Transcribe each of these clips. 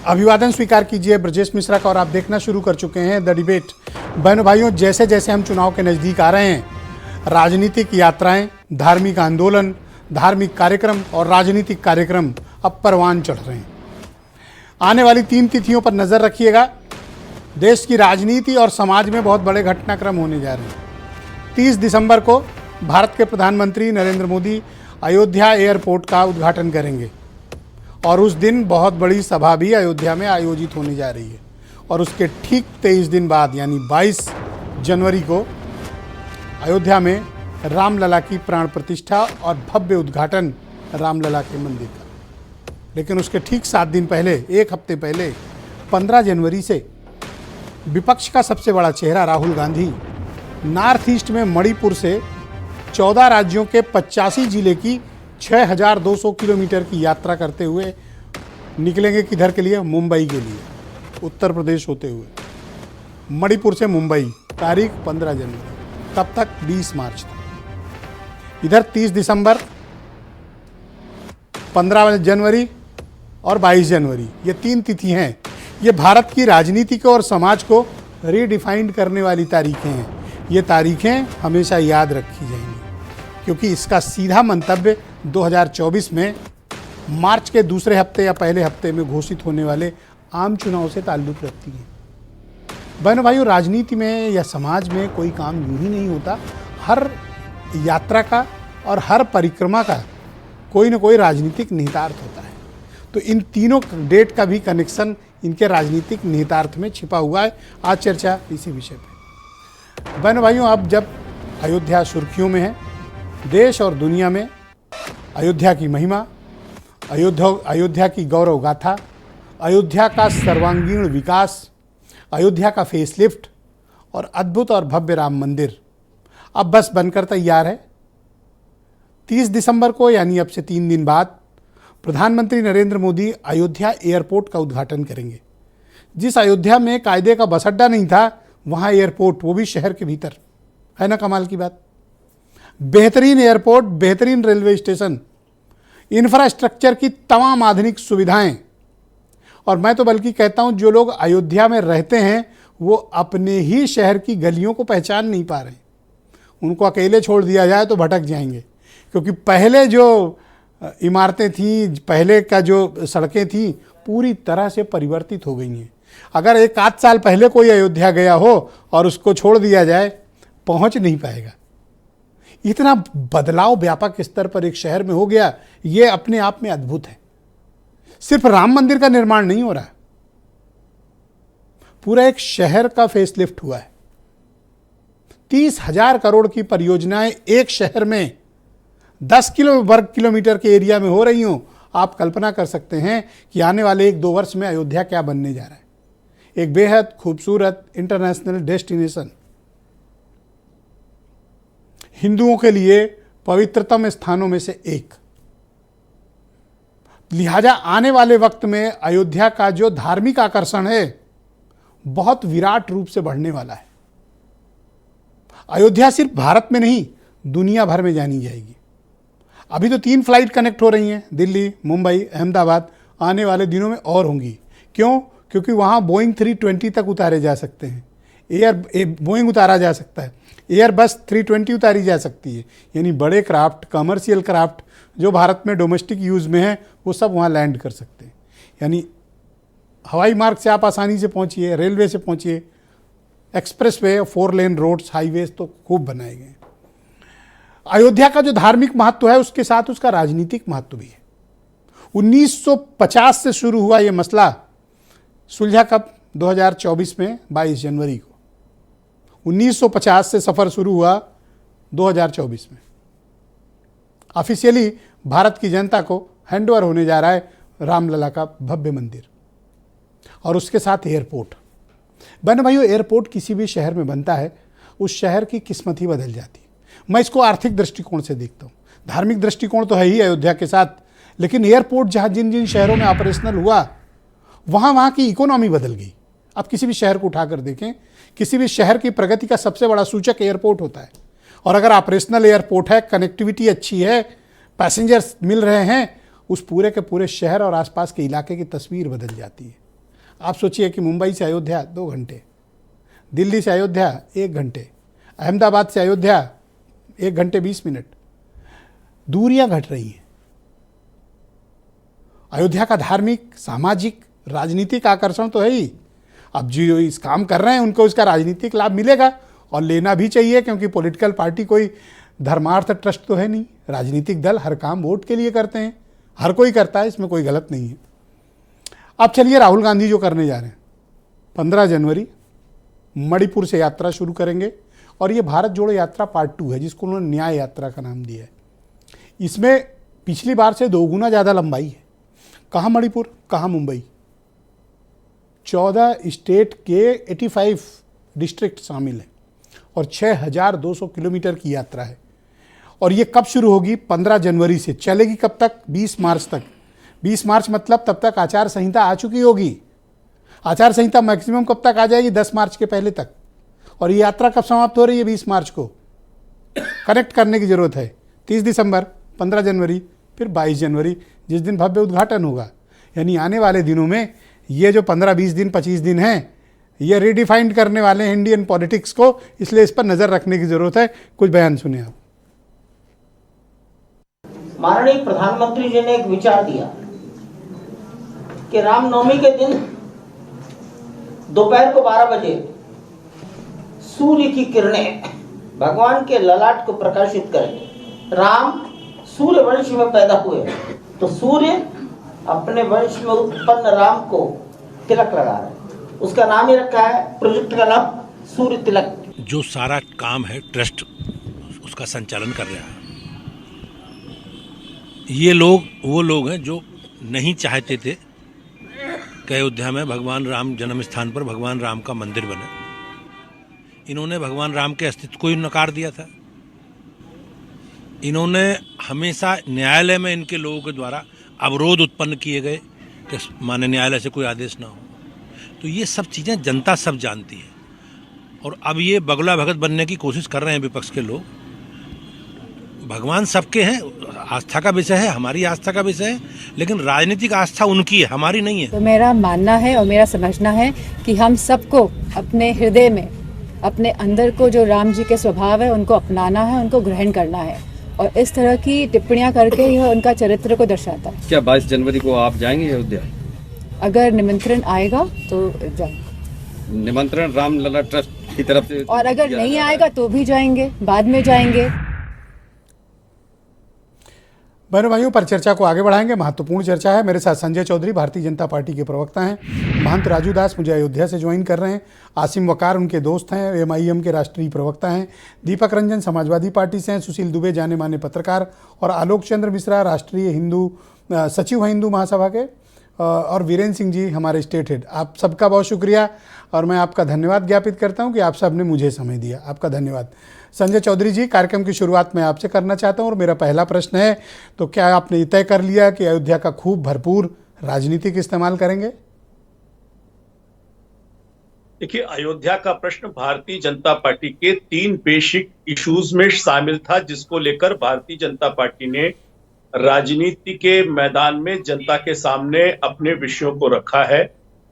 अभिवादन स्वीकार कीजिए ब्रजेश मिश्रा का और आप देखना शुरू कर चुके हैं द डिबेट। बहनों भाइयों, जैसे जैसे हम चुनाव के नज़दीक आ रहे हैं, राजनीतिक यात्राएं, धार्मिक आंदोलन, धार्मिक कार्यक्रम और राजनीतिक कार्यक्रम अब परवान चढ़ रहे हैं। आने वाली 3 तिथियों पर नज़र रखिएगा। देश की राजनीति और समाज में बहुत बड़े घटनाक्रम होने जा रहे हैं। 30 दिसंबर को भारत के प्रधानमंत्री नरेंद्र मोदी अयोध्या एयरपोर्ट का उद्घाटन करेंगे और उस दिन बहुत बड़ी सभा भी अयोध्या में आयोजित होने जा रही है। और उसके ठीक 23 दिन बाद यानी 22 जनवरी को अयोध्या में रामलला की प्राण प्रतिष्ठा और भव्य उद्घाटन रामलला के मंदिर का। लेकिन उसके ठीक 7 दिन पहले, एक हफ्ते पहले 15 जनवरी से विपक्ष का सबसे बड़ा चेहरा राहुल गांधी नॉर्थ ईस्ट में मणिपुर से 14 राज्यों के 85 जिले की 6200 किलोमीटर की यात्रा करते हुए निकलेंगे। किधर के लिए? मुंबई के लिए, उत्तर प्रदेश होते हुए मणिपुर से मुंबई, तारीख 15 जनवरी, तब तक 20 मार्च तक। इधर 30 दिसंबर, 15 जनवरी और 22 जनवरी, ये 3 तिथि हैं। ये भारत की राजनीति को और समाज को रीडिफाइंड करने वाली तारीखें हैं। ये तारीखें हमेशा याद रखी जाएंगी क्योंकि इसका सीधा मंतव्य 2024 में मार्च के दूसरे हफ्ते या पहले हफ्ते में घोषित होने वाले आम चुनाव से ताल्लुक़ रखती है। बहनों भाइयों, राजनीति में या समाज में कोई काम यूं ही नहीं होता। हर यात्रा का और हर परिक्रमा का कोई ना कोई राजनीतिक निहितार्थ होता है। तो इन तीनों डेट का भी कनेक्शन इनके राजनीतिक निहितार्थ में छिपा हुआ है। आज चर्चा इसी विषय पे। बहनों भाइयों, अब जब अयोध्या सुर्खियों में है, देश और दुनिया में अयोध्या की महिमा, अयोध्या की गौरव गाथा, अयोध्या का सर्वांगीण विकास, अयोध्या का फेसलिफ्ट और अद्भुत और भव्य राम मंदिर अब बस बनकर तैयार है। 30 दिसंबर को यानी अब से 3 दिन बाद प्रधानमंत्री नरेंद्र मोदी अयोध्या एयरपोर्ट का उद्घाटन करेंगे। जिस अयोध्या में कायदे का बस अड्डा नहीं था, वहाँ एयरपोर्ट, वो भी शहर के भीतर। है ना कमाल की बात? बेहतरीन एयरपोर्ट, बेहतरीन रेलवे स्टेशन, इंफ्रास्ट्रक्चर की तमाम आधुनिक सुविधाएं। और मैं तो बल्कि कहता हूं, जो लोग अयोध्या में रहते हैं वो अपने ही शहर की गलियों को पहचान नहीं पा रहे। उनको अकेले छोड़ दिया जाए तो भटक जाएंगे, क्योंकि पहले जो इमारतें थीं, पहले का जो सड़कें थीं, पूरी तरह से परिवर्तित हो गई हैं। अगर 1 आध साल पहले कोई अयोध्या गया हो और उसको छोड़ दिया जाए, पहुंच नहीं पाएगा। इतना बदलाव व्यापक स्तर पर एक शहर में हो गया, ये अपने आप में अद्भुत है। सिर्फ राम मंदिर का निर्माण नहीं हो रहा, पूरा एक शहर का फेसलिफ्ट हुआ है। 30,000 करोड़ की परियोजनाएं एक शहर में 10 वर्ग किलोमीटर के एरिया में हो रही हो। आप कल्पना कर सकते हैं कि आने वाले 1-2 वर्ष में अयोध्या क्या बनने जा रहा है। एक बेहद खूबसूरत इंटरनेशनल डेस्टिनेशन, हिंदुओं के लिए पवित्रतम स्थानों में से एक। लिहाजा आने वाले वक्त में अयोध्या का जो धार्मिक आकर्षण है, बहुत विराट रूप से बढ़ने वाला है। अयोध्या सिर्फ भारत में नहीं, दुनिया भर में जानी जाएगी। अभी तो 3 फ्लाइट कनेक्ट हो रही हैं, दिल्ली, मुंबई, अहमदाबाद। आने वाले दिनों में और होंगी। क्यों? क्योंकि वहाँ बोइंग 320 तक उतारे जा सकते हैं। बोइंग उतारा जा सकता है, एयरबस 320 उतारी जा सकती है। यानी बड़े क्राफ्ट, कमर्शियल क्राफ्ट जो भारत में डोमेस्टिक यूज़ में है, वो सब वहाँ लैंड कर सकते हैं। यानी हवाई मार्ग से आप आसानी से पहुँचिए, रेलवे से पहुँचिए, एक्सप्रेस वे, 4 लेन रोड्स, हाईवेज तो खूब बनाए गए हैं। अयोध्या का जो धार्मिक महत्व है, उसके साथ उसका राजनीतिक महत्व भी है। 1950 से शुरू हुआ ये मसला सुलझा कब? 2024 में 22 जनवरी को। 1950 से सफ़र शुरू हुआ 2024 में। ऑफिशियली भारत की जनता को हैंडओवर होने जा रहा है रामलला का भव्य मंदिर और उसके साथ एयरपोर्ट। बहनों भाइयों, एयरपोर्ट किसी भी शहर में बनता है, उस शहर की किस्मत ही बदल जाती है। मैं इसको आर्थिक दृष्टिकोण से देखता हूँ। धार्मिक दृष्टिकोण तो है ही अयोध्या के साथ, लेकिन एयरपोर्ट जहाँ जिन जिन शहरों में ऑपरेशनल हुआ, वहाँ की इकोनॉमी बदल गई। आप किसी भी शहर को उठाकर देखें, किसी भी शहर की प्रगति का सबसे बड़ा सूचक एयरपोर्ट होता है। और अगर ऑपरेशनल एयरपोर्ट है, कनेक्टिविटी अच्छी है, पैसेंजर्स मिल रहे हैं, उस पूरे के पूरे शहर और आसपास के इलाके की तस्वीर बदल जाती है। आप सोचिए कि मुंबई से अयोध्या 2 घंटे, दिल्ली से अयोध्या 1 घंटे, अहमदाबाद से अयोध्या 1 घंटे 20 मिनट, दूरियां घट रही हैं। अयोध्या का धार्मिक, सामाजिक, राजनीतिक आकर्षण तो है ही। अब जो इस काम कर रहे हैं उनको इसका राजनीतिक लाभ मिलेगा और लेना भी चाहिए, क्योंकि पॉलिटिकल पार्टी कोई धर्मार्थ ट्रस्ट तो है नहीं। राजनीतिक दल हर काम वोट के लिए करते हैं, हर कोई करता है, इसमें कोई गलत नहीं है। अब चलिए राहुल गांधी जो करने जा रहे हैं, 15 जनवरी मणिपुर से यात्रा शुरू करेंगे और ये भारत जोड़ो यात्रा पार्ट 2 है, जिसको उन्होंने न्याय यात्रा का नाम दिया है। इसमें पिछली बार से 2 गुना ज़्यादा लंबाई है। कहाँ मणिपुर, कहाँ मुंबई, 14 स्टेट के 85 डिस्ट्रिक्ट शामिल हैं और 6200 किलोमीटर की यात्रा है। और ये कब शुरू होगी? 15 जनवरी से चलेगी। कब तक? 20 मार्च तक। 20 मार्च मतलब तब तक आचार संहिता आ चुकी होगी। आचार संहिता मैक्सिमम कब तक आ जाएगी? 10 मार्च के पहले तक। और ये यात्रा कब समाप्त हो रही है? 20 मार्च को। कनेक्ट करने की जरूरत है। 30 दिसंबर, 15 जनवरी, फिर 22 जनवरी, जिस दिन भव्य उद्घाटन होगा। यानी आने वाले दिनों में ये जो 15-20 दिन, 25 दिन हैं, ये रिडिफाइंड करने वाले हैं इंडियन पॉलिटिक्स को, इसलिए इस पर नजर रखने की जरूरत है। कुछ बयान सुनिए आप। माननीय प्रधानमंत्री जी ने एक विचार दिया कि रामनवमी के दिन दोपहर को 12 बजे सूर्य की किरणें भगवान के ललाट को प्रकाशित करेंगे। राम सूर्य वंश में पैदा हुए, तो सूर्य अपने वंश में उत्पन्न राम को तिलक लगा रहे हैं। उसका नाम ही रखा है, प्रोजेक्ट का नाम सूर्य तिलक। जो सारा काम है ट्रस्ट उसका संचालन कर रहा है। ये लोग वो लोग हैं जो नहीं चाहते थे कि अयोध्या में भगवान राम जन्म स्थान पर भगवान राम का मंदिर बने। इन्होंने भगवान राम के अस्तित्व को ही नकार दिया था। इन्होंने हमेशा न्यायालय में इनके लोगों के द्वारा अवरोध उत्पन्न किए गए कि माने न्यायालय से कोई आदेश ना हो। तो ये सब चीज़ें जनता सब जानती है। और अब ये बगुला भगत बनने की कोशिश कर रहे हैं विपक्ष के लोग। भगवान सबके हैं, आस्था का विषय है, हमारी आस्था का विषय है, लेकिन राजनीतिक आस्था उनकी है, हमारी नहीं है। तो मेरा मानना है और मेरा समझना है कि हम सबको अपने हृदय में, अपने अंदर को जो राम जी के स्वभाव है उनको अपनाना है, उनको ग्रहण करना है। और इस तरह की टिप्पणियां करके यह उनका चरित्र को दर्शाता है। क्या 22 जनवरी को आप जाएंगे अयोध्या? अगर निमंत्रण आएगा तो जाएंगे। निमंत्रण रामलला ट्रस्ट की तरफ से, और अगर नहीं आएगा तो भी जाएंगे, बाद में जाएंगे। बहनों भाइयों, पर चर्चा को आगे बढ़ाएंगे। महत्वपूर्ण चर्चा है। मेरे साथ संजय चौधरी भारतीय जनता पार्टी के प्रवक्ता हैं, महंत राजू दास मुझे अयोध्या से ज्वाइन कर रहे हैं, आसिम वकार उनके दोस्त हैं, MIM के राष्ट्रीय प्रवक्ता हैं, दीपक रंजन समाजवादी पार्टी से हैं, सुशील दुबे जाने माने पत्रकार, और आलोक चंद्र मिश्रा राष्ट्रीय हिंदू सचिव हैं हिंदू महासभा के, और वीरेंद्र सिंह जी हमारे स्टेट हेड। आप सबका बहुत शुक्रिया और मैं आपका धन्यवाद ज्ञापित करता हूं कि आप सब ने मुझे समय दिया। आपका धन्यवाद। संजय चौधरी जी, कार्यक्रम की शुरुआत मैं आपसे करना चाहता हूं और मेरा पहला प्रश्न है, तो क्या आपने तय कर लिया कि अयोध्या का खूब भरपूर राजनीतिक इस्तेमाल करेंगे? देखिए, अयोध्या का प्रश्न भारतीय जनता पार्टी के 3 बेसिक इश्यूज में शामिल था, जिसको लेकर भारतीय जनता पार्टी ने राजनीति के मैदान में जनता के सामने अपने विषयों को रखा है।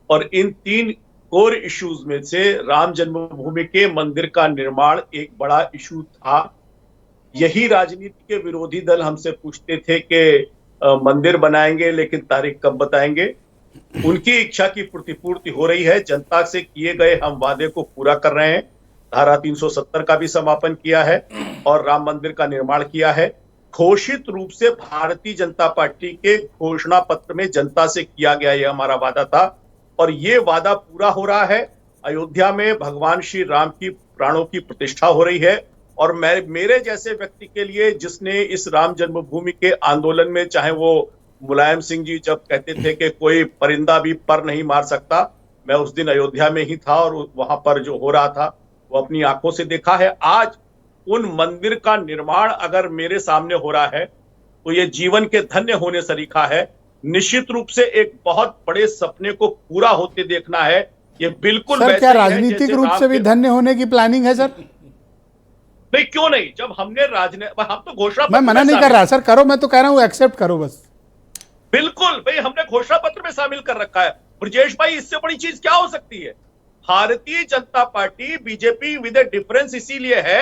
और इन 3 कोर इश्यूज में से राम जन्मभूमि के मंदिर का निर्माण एक बड़ा इशू था। यही राजनीति के विरोधी दल हमसे पूछते थे कि मंदिर बनाएंगे लेकिन तारीख कब बताएंगे। उनकी इच्छा की प्रतिपूर्ति हो रही है। जनता से किए गए हम वादे को पूरा कर रहे हैं। धारा 370 का भी समापन किया है और राम मंदिर का निर्माण किया है। घोषित रूप से भारतीय जनता पार्टी के घोषणा पत्र में जनता से किया गया यह हमारा वादा था और ये वादा पूरा हो रहा है। अयोध्या में भगवान श्री राम की प्राणों की प्रतिष्ठा हो रही है और मेरे जैसे व्यक्ति के लिए, जिसने इस राम जन्मभूमि के आंदोलन में, चाहे वो मुलायम सिंह जी जब कहते थे कि कोई परिंदा भी पर नहीं मार सकता, मैं उस दिन अयोध्या में ही था और वहां पर जो हो रहा था वो अपनी आंखों से देखा है। आज उन मंदिर का निर्माण अगर मेरे सामने हो रहा है तो ये जीवन के धन्य होने सरीखा है। निश्चित रूप से एक बहुत बड़े सपने को पूरा होते देखना है। ये बिल्कुल सर, क्या राजनीतिक रूप से भी धन्य होने की प्लानिंग है सर? नहीं, क्यों नहीं। जब हमने हम तो घोषणा, मैं मना नहीं कर रहा सर, करो, मैं तो कह रहा हूं एक्सेप्ट करो बस। बिल्कुल भाई, हमने घोषणा पत्र में शामिल कर रखा है। ब्रजेश भाई, इससे बड़ी चीज क्या हो सकती है? Bharatiya Janata party BJP with A difference इसीलिए है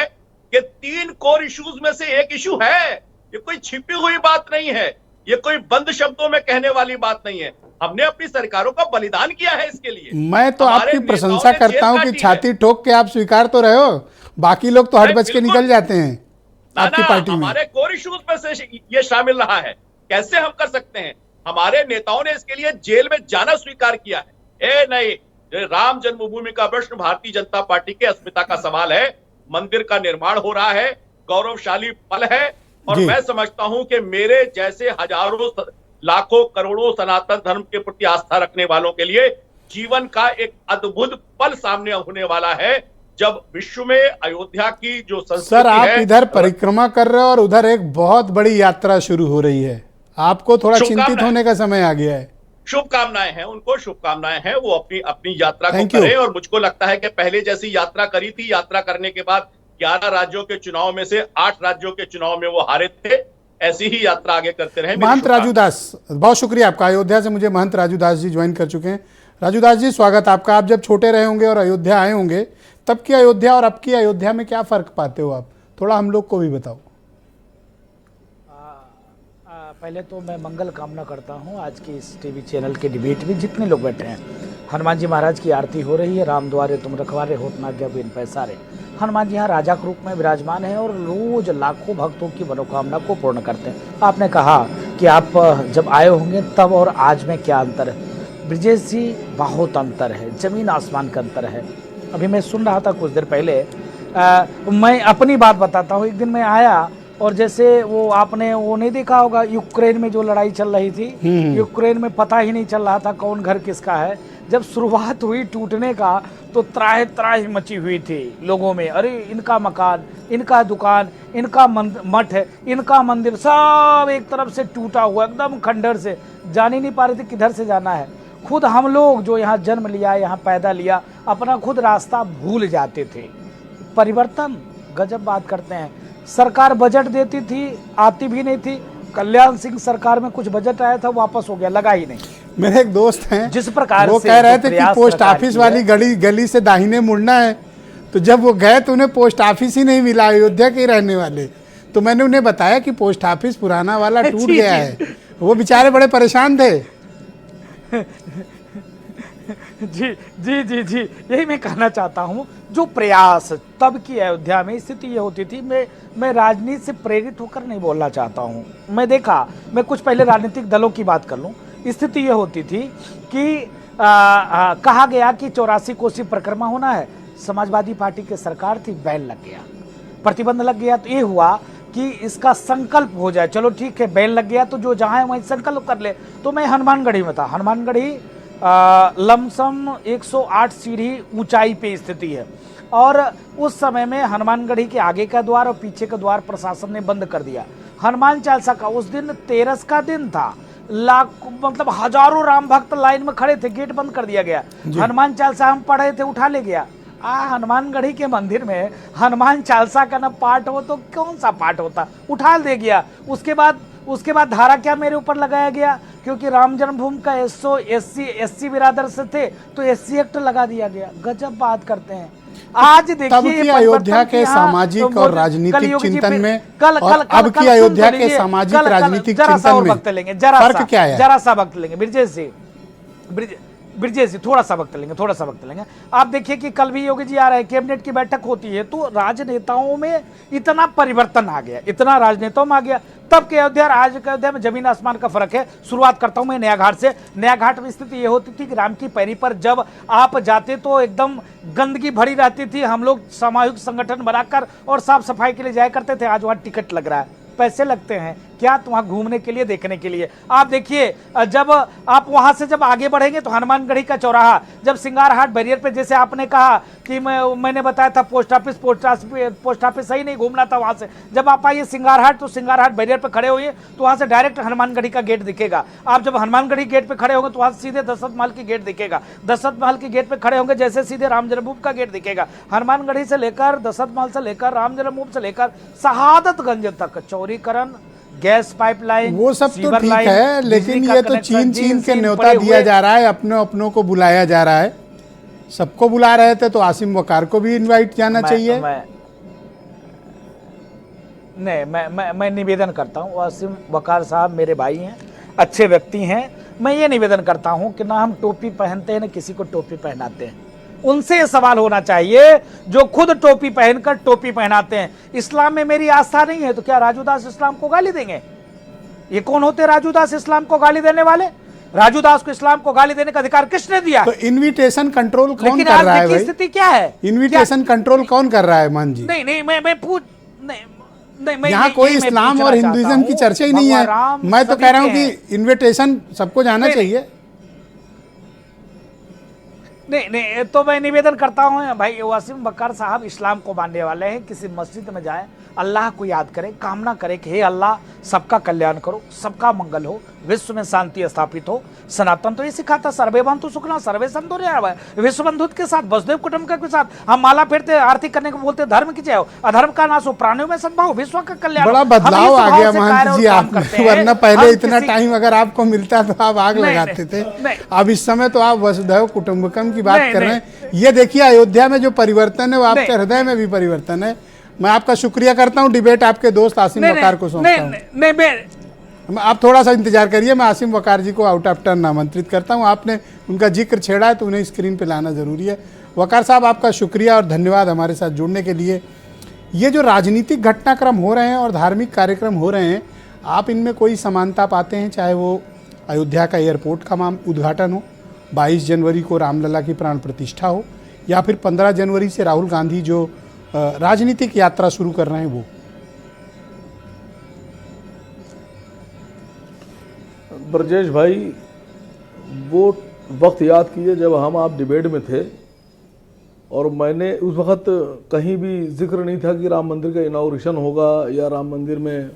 कि 3 कोर इश्यूज में से एक इशू है। ये कोई छिपी हुई बात नहीं है, ये कोई बंद शब्दों में कहने वाली बात नहीं है। हमने अपनी सरकारों का बलिदान किया है इसके लिए। मैं तो आपकी प्रशंसा करता हूं कि छाती ठोक के आप स्वीकार तो रहे हो, बाकी लोग तो हट बच के निकल जाते हैं आपकी पार्टी में। हमारे कोर इश्यूज में से ये शामिल रहा है, कैसे हम कर सकते हैं? हमारे नेताओं ने इसके लिए जेल में जाना स्वीकार किया है। नहीं, राम जन्मभूमि का प्रश्न भारतीय जनता पार्टी के अस्मिता का सवाल है। मंदिर का निर्माण हो रहा है, गौरवशाली पल है, और मैं समझता हूं कि मेरे जैसे हजारों लाखों करोड़ों सनातन धर्म के प्रति आस्था रखने वालों के लिए जीवन का एक अद्भुत पल सामने होने वाला है, जब विश्व में अयोध्या की जो संस्कृति सर, आप है, इधर परिक्रमा कर रहे हो और उधर एक बहुत बड़ी यात्रा शुरू हो रही है, आपको थोड़ा चिंतित होने का समय आ गया है। शुभकामनाएं हैं उनको, शुभकामनाएं हैं, वो अपनी अपनी यात्रा को करें। और मुझको लगता है कि पहले जैसी यात्रा करी थी, यात्रा करने के बाद 11 राज्यों के चुनाव में से 8 राज्यों के चुनाव में वो हारे थे, ऐसी ही यात्रा आगे करते रहे। महंत राजू दास, बहुत शुक्रिया आपका। अयोध्या से मुझे महंत राजू दास जी ज्वाइन कर चुके हैं। राजू दास जी, स्वागत आपका। आप जब छोटे रहे होंगे और अयोध्या आए होंगे, तब की अयोध्या और अब की अयोध्या में क्या फर्क पाते हो आप? थोड़ा हम लोग को भी बताओ। पहले तो मैं मंगल कामना करता हूं आज की इस टीवी चैनल के डिबेट में जितने लोग बैठे हैं। हनुमान जी महाराज की आरती हो रही है, राम द्वारे तुम रखवारे होत ना आज्ञा बिन पैसारे। हनुमान जी यहाँ राजा के रूप में विराजमान है और रोज लाखों भक्तों की मनोकामना को पूर्ण करते हैं। आपने कहा कि आप जब आए होंगे तब और आज में क्या अंतर है। ब्रजेश जी, बहुत अंतर है, जमीन आसमान का अंतर है। अभी मैं सुन रहा था कुछ देर पहले, मैं अपनी बात बताता हूँ। एक दिन मैं आया और जैसे वो आपने वो नहीं देखा होगा, यूक्रेन में जो लड़ाई चल रही थी, यूक्रेन में पता ही नहीं चल रहा था कौन घर किसका है। जब शुरुआत हुई टूटने का तो त्राहि त्राहि मची हुई थी लोगों में। अरे इनका मकान, इनका दुकान, इनका मठ है, इनका मंदिर, सब एक तरफ से टूटा हुआ, एकदम खंडर से, जान ही नहीं पा रहे थे किधर से जाना है। खुद हम लोग जो यहाँ जन्म लिया, यहाँ पैदा लिया, अपना खुद रास्ता भूल जाते थे। परिवर्तन, गजब बात करते हैं। सरकार बजट देती थी, आती भी नहीं थी। कल्याण सिंह सरकार में कुछ बजट आया था, वापस हो गया, लगा ही नहीं। मेरे एक दोस्त हैं, जिस प्रकार वो कह रहे थे कि पोस्ट ऑफिस वाली गली से दाहिने मुड़ना है, तो जब वो गए तो उन्हें पोस्ट ऑफिस ही नहीं मिला, अयोध्या के रहने वाले। तो मैंने उन्हें बताया कि पोस्ट ऑफिस पुराना वाला टूट गया है। वो बेचारे बड़े परेशान थे। जी जी जी जी, यही मैं कहना चाहता हूँ। जो प्रयास तब की अयोध्या में स्थिति ये होती थी, मैं राजनीति से प्रेरित होकर नहीं बोलना चाहता हूँ। मैं देखा, मैं कुछ पहले राजनीतिक दलों की बात कर लूँ। स्थिति ये होती थी कि कहा गया कि 84 कोसी परिक्रमा होना है, समाजवादी पार्टी की सरकार थी, बैन लग गया, प्रतिबंध लग गया। तो ये हुआ कि इसका संकल्प हो जाए, चलो ठीक है, बैन लग गया तो जो जहाँ है वहीं संकल्प कर ले। तो मैं हनुमानगढ़ी में था। हनुमानगढ़ी लमसम 108 सीढ़ी ऊंचाई पे स्थिति है, और उस समय में हनुमानगढ़ी के आगे का द्वार और पीछे का द्वार प्रशासन ने बंद कर दिया। हनुमान चालीसा का उस दिन 13 का दिन था, लाख मतलब हजारों राम भक्त लाइन में खड़े थे, गेट बंद कर दिया गया। हनुमान चालीसा हम पढ़े थे, उठा ले गया। हनुमानगढ़ी के मंदिर में हनुमान चालीसा का ना पाठ हो तो कौन सा पाठ होता, उठा दे गया। उसके बाद धारा क्या मेरे ऊपर लगाया गया, क्योंकि राम जन्मभूमि का एससी बिरादर से थे तो एससी एक्ट लगा दिया गया। गजब बात करते हैं। आज देखिए अयोध्या के सामाजिक और राजनीतिक चिंतन में और अब की अयोध्या के सामाजिक राजनीतिक चिंतन में फर्क क्या है? जरा सा वक्त लेंगे ब्रजेश जी, थोड़ा सा वक्त लेंगे। आप देखिए कि कल भी योगी जी आ रहे हैं, कैबिनेट की बैठक होती है, तो राजनेताओं में इतना परिवर्तन आ गया, इतना राजनेताओं में आ गया। तब के अयोध्या और आज के अयोध्या में जमीन आसमान का फर्क है। शुरुआत करता हूं मैं नया घाट से। नया घाट में स्थिति ये होती थी कि राम की पैरी पर जब आप जाते तो एकदम गंदगी भरी रहती थी। हम लोग सामूहिक संगठन बनाकर और साफ सफाई के लिए जाया करते थे। आज वहां टिकट लग रहा है, पैसे लगते हैं क्या, तो वहां घूमने के लिए, देखने के लिए। आप देखिए, जब आप वहां से जब आगे बढ़ेंगे तो हनुमानगढ़ी का चौराहा, जब सिंगारहाट बैरियर पे, जैसे आपने कहा कि मैंने बताया था पोस्ट ऑफिस सही नहीं, घूमना था वहां से। जब आप आइए सिंगारहाट, तो सिंगारहाट बैरियर पे खड़े होइए तो वहां से डायरेक्ट हनुमानगढ़ी का गेट दिखेगा। आप जब हनुमानगढ़ी गेट पे खड़े होंगे तो वहां से सीधे दशरथ महल की गेट दिखेगा। दशरथ महल के गेट पे खड़े होंगे जैसे सीधे राम जन्मभूमि का गेट दिखेगा। हनुमानगढ़ी से लेकर, दशरथ महल से लेकर, राम जन्मभूमि से लेकर शहादतगंज तक चौड़ीकरण, गैस पाइपलाइन, वो सब तो सीवर ठीक लाइन, है, लेकिन बिजली का ये तो कनेक्शन, चीन जीन के सीन न्योता पड़े दिया हुए। जा रहा है, अपने अपनों को बुलाया जा रहा है। सबको बुला रहे थे तो आसिम वकार को भी इनवाइट जाना चाहिए। मैं निवेदन करता हूँ, आसिम वकार साहब मेरे भाई हैं, अच्छे व्यक्ति हैं। मैं ये निवेदन करता हूँ कि ना हम टोपी पहनते हैं ना किसी को टोपी पहनाते हैं। उनसे ये सवाल होना चाहिए जो खुद टोपी पहनकर टोपी पहनाते हैं। इस्लाम में मेरी आस्था नहीं है तो क्या राजू दास इस्लाम को गाली देंगे? ये कौन होते राजू दास इस्लाम को गाली देने वाले? राजू दास को इस्लाम को गाली देने का अधिकार किसने दिया? तो इनविटेशन कंट्रोल कौन लेकिन कर आज रहा है देखिए भाई? स्थिति क्या है? इनविटेशन कंट्रोल कौन कर रहा है मान जी? नहीं नहीं मैं पूछ नहीं मैं यहाँ कोई इस्लाम और हिंदुइज्म की चर्चा ही नहीं है। मैं तो कह रहा हूँ कि इनविटेशन सबको जाना चाहिए। नहीं तो मैं निवेदन करता हूँ भाई, वासिम वकार साहब इस्लाम को मानने वाले हैं, किसी मस्जिद में जाए, अल्लाह को याद करें, कामना करें कि हे अल्लाह सबका कल्याण करो, सबका मंगल हो, विश्व में शांति स्थापित हो। सनातन तो ये सिखाता सर्वे बंधु सुखना सर्वे संतो विश्व बंधुत्व के साथ, वसुदेव कुटुंबकम के साथ हम माला फेरते, आरती करने को बोलते, धर्म की जय हो, अधर्म का नाश हो, प्राणियों में सद्भाव, विश्व का कल्याण। बड़ा बदलाव आ गया महंत जी आप, वरना पहले इतना टाइम अगर आपको मिलता तो आप आग लगाते थे। अब इस समय तो आप वसुधैव कुटुंबकम की बात कर रहे हैं। ये देखिए अयोध्या में जो परिवर्तन है वो आपके हृदय में भी परिवर्तन है। मैं आपका शुक्रिया करता हूं। डिबेट आपके दोस्त आसिम वकार को सौंपता हूं। आप थोड़ा सा इंतजार करिए, मैं आसिम वकार जी को आउट ऑफ टर्न आमंत्रित करता हूं। आपने उनका जिक्र छेड़ा है तो उन्हें स्क्रीन पे लाना जरूरी है। वकार साहब आपका शुक्रिया और धन्यवाद हमारे साथ जुड़ने के लिए। ये जो राजनीतिक घटनाक्रम हो रहे हैं और धार्मिक कार्यक्रम हो रहे हैं, आप इनमें कोई समानता पाते हैं? चाहे वो अयोध्या का एयरपोर्ट का उद्घाटन हो, 22 जनवरी को रामलला की प्राण प्रतिष्ठा हो, या फिर 15 जनवरी से राहुल गांधी जो राजनीतिक यात्रा शुरू कर रहे हैं वो। ब्रजेश भाई, वो वक्त याद कीजिए जब हम आप डिबेट में थे और मैंने उस वक्त कहीं भी जिक्र नहीं था कि राम मंदिर का इनॉग्रेशन होगा या राम मंदिर में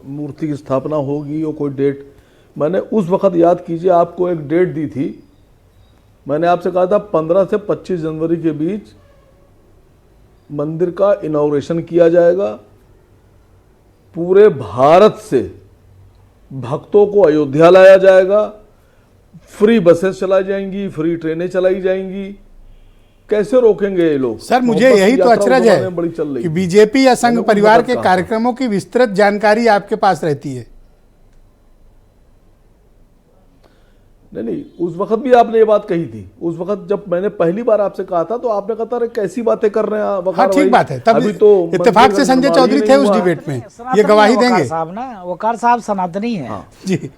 मूर्ति की स्थापना होगी या कोई डेट। मैंने उस वक्त याद कीजिए आपको एक डेट दी थी। मैंने आपसे कहा था 15 से 25 जनवरी के बीच मंदिर का इनॉग्रेशन किया जाएगा। पूरे भारत से भक्तों को अयोध्या लाया जाएगा, फ्री बसेस चलाई जाएंगी, फ्री ट्रेनें चलाई जाएंगी। कैसे रोकेंगे ये लोग? सर मुझे यही तो अचरज है कि बीजेपी या संघ परिवार के कार्यक्रमों की विस्तृत जानकारी आपके पास रहती है। नहीं, उस वक्त भी आपने ये बात कही थी। उस वक्त जब मैंने पहली बार आपसे कहा था तो आपने कहा था कैसी बातें कर रहे हैं। हाँ ठीक बात है, तब अभी तो इत्तेफाक से संजय चौधरी थे उस डिबेट में, ये गवाही देंगे। वकार साहब सनातनी है। हाँ। जी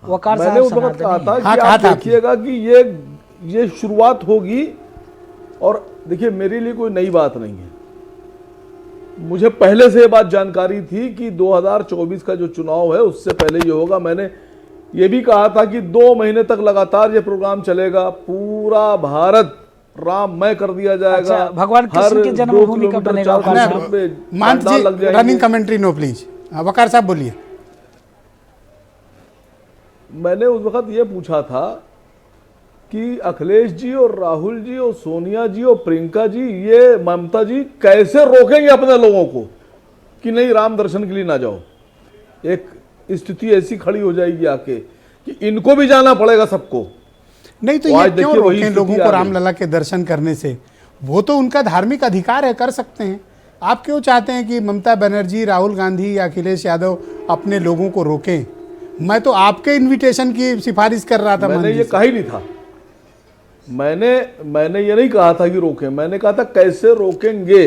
वकार मैंने उस वक्त कहा था कि आप देखिएगा कि ये शुरुआत होगी। और देखिए मेरे लिए कोई नई बात नहीं है, मुझे पहले से ये बात जानकारी थी कि 2024 का जो चुनाव है उससे पहले ये होगा। मैंने ये भी कहा था कि 2 महीने तक लगातार ये प्रोग्राम चलेगा, पूरा भारत राममय कर दिया जाएगा। अच्छा, भगवान कृष्ण की जन्मभूमि कब बनेगा? महंत जी रनिंग कमेंट्री नो प्लीज। वकार साहब बोलिए। मैंने उस वक्त ये पूछा था कि अखिलेश जी और राहुल जी और सोनिया जी और प्रियंका जी, ये ममता जी कैसे रोकेंगे अपने लोगों को कि नहीं राम दर्शन के लिए ना जाओ। एक स्थिति ऐसी खड़ी हो जाएगी आके कि इनको भी जाना पड़ेगा सबको। नहीं तो ये क्यों रोकें लोगों को रामलला के दर्शन करने से? वो तो उनका धार्मिक अधिकार है, कर सकते हैं। आप क्यों चाहते हैं कि ममता बनर्जी, राहुल गांधी या अखिलेश यादव अपने लोगों को रोकें? मैं तो आपके इनविटेशन की सिफारिश कर रहा था। मैंने ये कहा ही नहीं था। मैंने ये नहीं कहा था कि रोकें, मैंने कहा था कैसे रोकेंगे,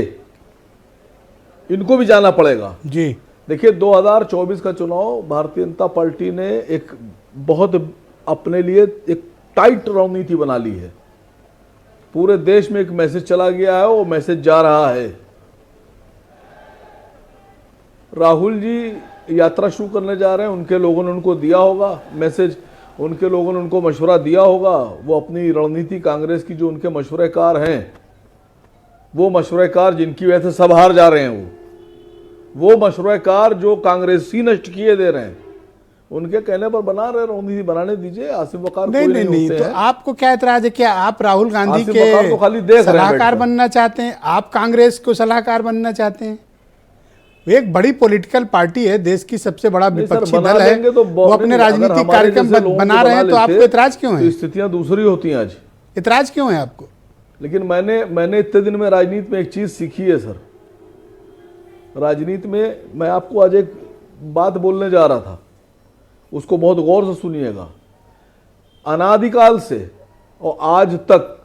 इनको भी जाना पड़ेगा। जी देखिए 2024 का चुनाव भारतीय जनता पार्टी ने एक बहुत अपने लिए एक टाइट रणनीति बना ली है। पूरे देश में एक मैसेज चला गया है, वो मैसेज जा रहा है। राहुल जी यात्रा शुरू करने जा रहे हैं, उनके लोगों ने उनको दिया होगा मैसेज, उनके लोगों ने उनको मशवरा दिया होगा। वो अपनी रणनीति कांग्रेस की जो उनके मशवरेकार हैं, वो मशवरेकार जिनकी वजह से सब हार जा रहे हैं, वो मशवरेकार जो कांग्रेसी नष्ट किए दे रहे हैं, उनके कहने पर बना रहे रणनीति बनाने दीजिए। आसिम वकार नहीं तो आपको क्या एतराज है? क्या आप राहुल गांधी के तो खाली देख सलाहकार बनना चाहते हैं? आप कांग्रेस को सलाहकार बनना चाहते हैं? एक बड़ी पॉलिटिकल पार्टी है, देश की सबसे बड़ा नहीं सर, विपक्षी बना दल है, लेंगे तो वो अपने अगर राजनीतिक हमारे कार्यक्रम जैसे लोगों बना को रहे हैं, तो बना आपको लेते, इतराज क्यों तो है? स्थितियां दूसरी होती हैं आज। इतराज क्यों है आपको? लेकिन मैंने इतने दिन में राजनीति में एक चीज सीखी है सर। राजनीति में मैं आपको आज एक बात बोलने जा रहा था, उसको बहुत गौर से सुनिएगा। अनादिकाल से और आज तक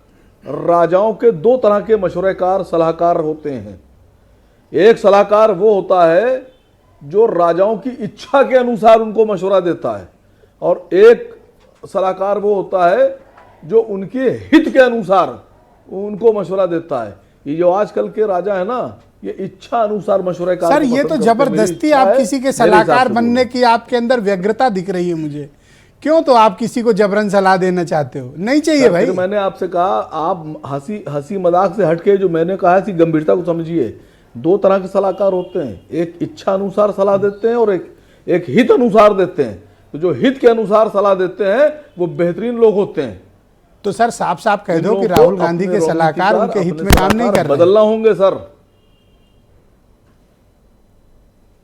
राजाओं के दो तरह के मशवरेकार सलाहकार होते हैं। एक सलाहकार वो होता है जो राजाओं की इच्छा के अनुसार उनको मशवरा देता है, और एक सलाहकार वो होता है जो उनके हित के अनुसार उनको मशवरा देता है। ये जो आजकल के राजा है ना, ये इच्छा अनुसार मशवरेकार सर, को ये पसंद तो करते हैं। मेरी जबरदस्ती इच्छा आप है, किसी के मेरे हिसाब सलाहकार से बनने बोलो। की आपके अंदर व्यग्रता दिख रही है मुझे। क्यों? तो आप किसी को जबरन सलाह देना चाहते हो? नहीं चाहिए भाई। फिर मैंने आपसे कहा, आप हंसी मजाक से हटके जो मैंने कहा है, गंभीरता को समझिए। दो तरह के सलाहकार होते हैं, एक इच्छा अनुसार सलाह देते हैं और एक हित अनुसार देते हैं। तो जो हित के अनुसार सलाह देते हैं वो बेहतरीन लोग होते हैं। तो सर साफ साफ कह इन दो लोगों कि को राहुल गांधी अपने के सलाहकार रणनीतिकार, उनके हित अपने में काम नहीं सलाहकार कर रहे। बदलना होंगे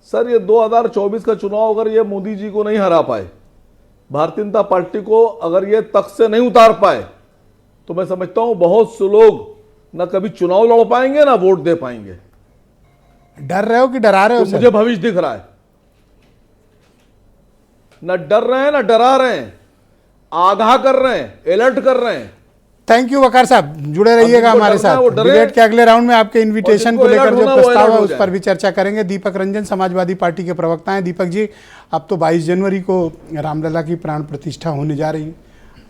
सर ये 2024 का चुनाव अगर ये मोदी जी को नहीं हरा पाए, भारतीय जनता पार्टी को अगर ये तख्त से नहीं उतार पाए, तो मैं समझता हूं बहुत से लोग न कभी चुनाव लड़ पाएंगे ना वोट दे पाएंगे। डर रहे हो कि डरा रहे हो? तो सर मुझे भविष्य दिख रहा है, न डर रहे हैं ना डरा रहे हैं, आगाह कर रहे हैं, अलर्ट कर रहे हैं। थैंक यू वकार साहब, जुड़े रहिएगा हमारे साथ। वो डरे। डिबेट के अगले राउंड में आपके इनविटेशन को जिनको लेकर अलर्ट जो होना, वो प्रस्ताव अलर्ट है हो उस जाए। पर भी चर्चा करेंगे। दीपक रंजन समाजवादी पार्टी के प्रवक्ता हैं। दीपक जी, अब तो 22 जनवरी को रामलला की प्राण प्रतिष्ठा होने जा रही है।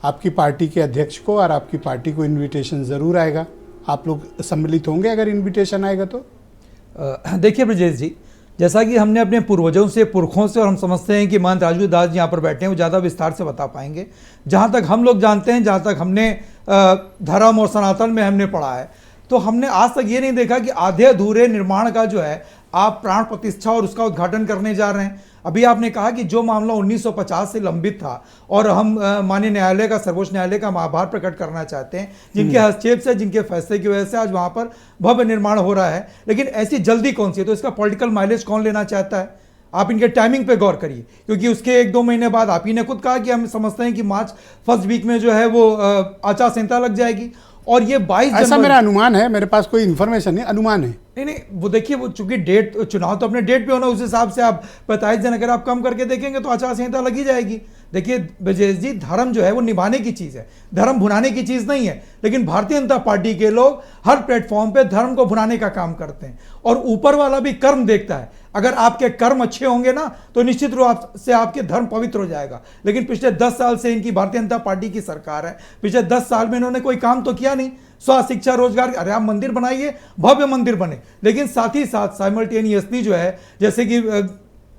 आपकी पार्टी के अध्यक्ष को और आपकी पार्टी को इन्विटेशन ज़रूर आएगा। आप लोग सम्मिलित होंगे अगर इन्विटेशन आएगा तो? देखिए ब्रजेश जी, जैसा कि हमने अपने पूर्वजों से, पुरखों से, और हम समझते हैं कि महंत राजू दास जी यहाँ पर बैठे हैं, वो ज़्यादा विस्तार से बता पाएंगे। जहाँ तक हम लोग जानते हैं, जहाँ तक हमने धर्म और सनातन में हमने पढ़ा है, तो हमने आज तक ये नहीं देखा कि आधे अधूरे निर्माण का जो है आप प्राण प्रतिष्ठा और उसका उद्घाटन करने जा रहे हैं। अभी आपने कहा कि जो मामला 1950 से लंबित था और हम माननीय न्यायालय का, सर्वोच्च न्यायालय का आभार प्रकट करना चाहते हैं, जिनके हस्तक्षेप से, जिनके फैसले की वजह से आज वहाँ पर भव्य निर्माण हो रहा है। लेकिन ऐसी जल्दी कौन सी है? तो इसका पॉलिटिकल माइलेज कौन लेना चाहता है? आप इनके टाइमिंग पे गौर करिए, क्योंकि उसके 1-2 महीने बाद आप ही ने खुद कहा कि हम समझते हैं कि मार्च फर्स्ट वीक में जो है वो आचार संहिता लग जाएगी। और ये 22 ऐसा मेरा अनुमान है, मेरे पास कोई इन्फॉर्मेशन नहीं, अनुमान है। नहीं, वो देखिए, वो चूंकि डेट, चुनाव तो अपने डेट पे होना, उस हिसाब से आप 45 दिन अगर आप कम करके देखेंगे तो आचार संहिता लगी जाएगी। देखिए ब्रजेश जी, धर्म जो है वो निभाने की चीज़ है, धर्म भुनाने की चीज़ नहीं है। लेकिन भारतीय जनता पार्टी के लोग हर प्लेटफॉर्म पे धर्म को भुनाने का काम करते हैं, और ऊपर वाला भी कर्म देखता है। अगर आपके कर्म अच्छे होंगे ना, तो निश्चित रूप से आपके धर्म पवित्र हो जाएगा। लेकिन पिछले 10 साल से इनकी भारतीय जनता पार्टी की सरकार है, पिछले 10 साल में इन्होंने कोई काम तो किया नहीं। स्वास्थ्य, शिक्षा, रोजगार, अरे आप मंदिर बनाइए, भव्य मंदिर बने, लेकिन साथ ही साथ साइमल्टेनियसली जो है, जैसे कि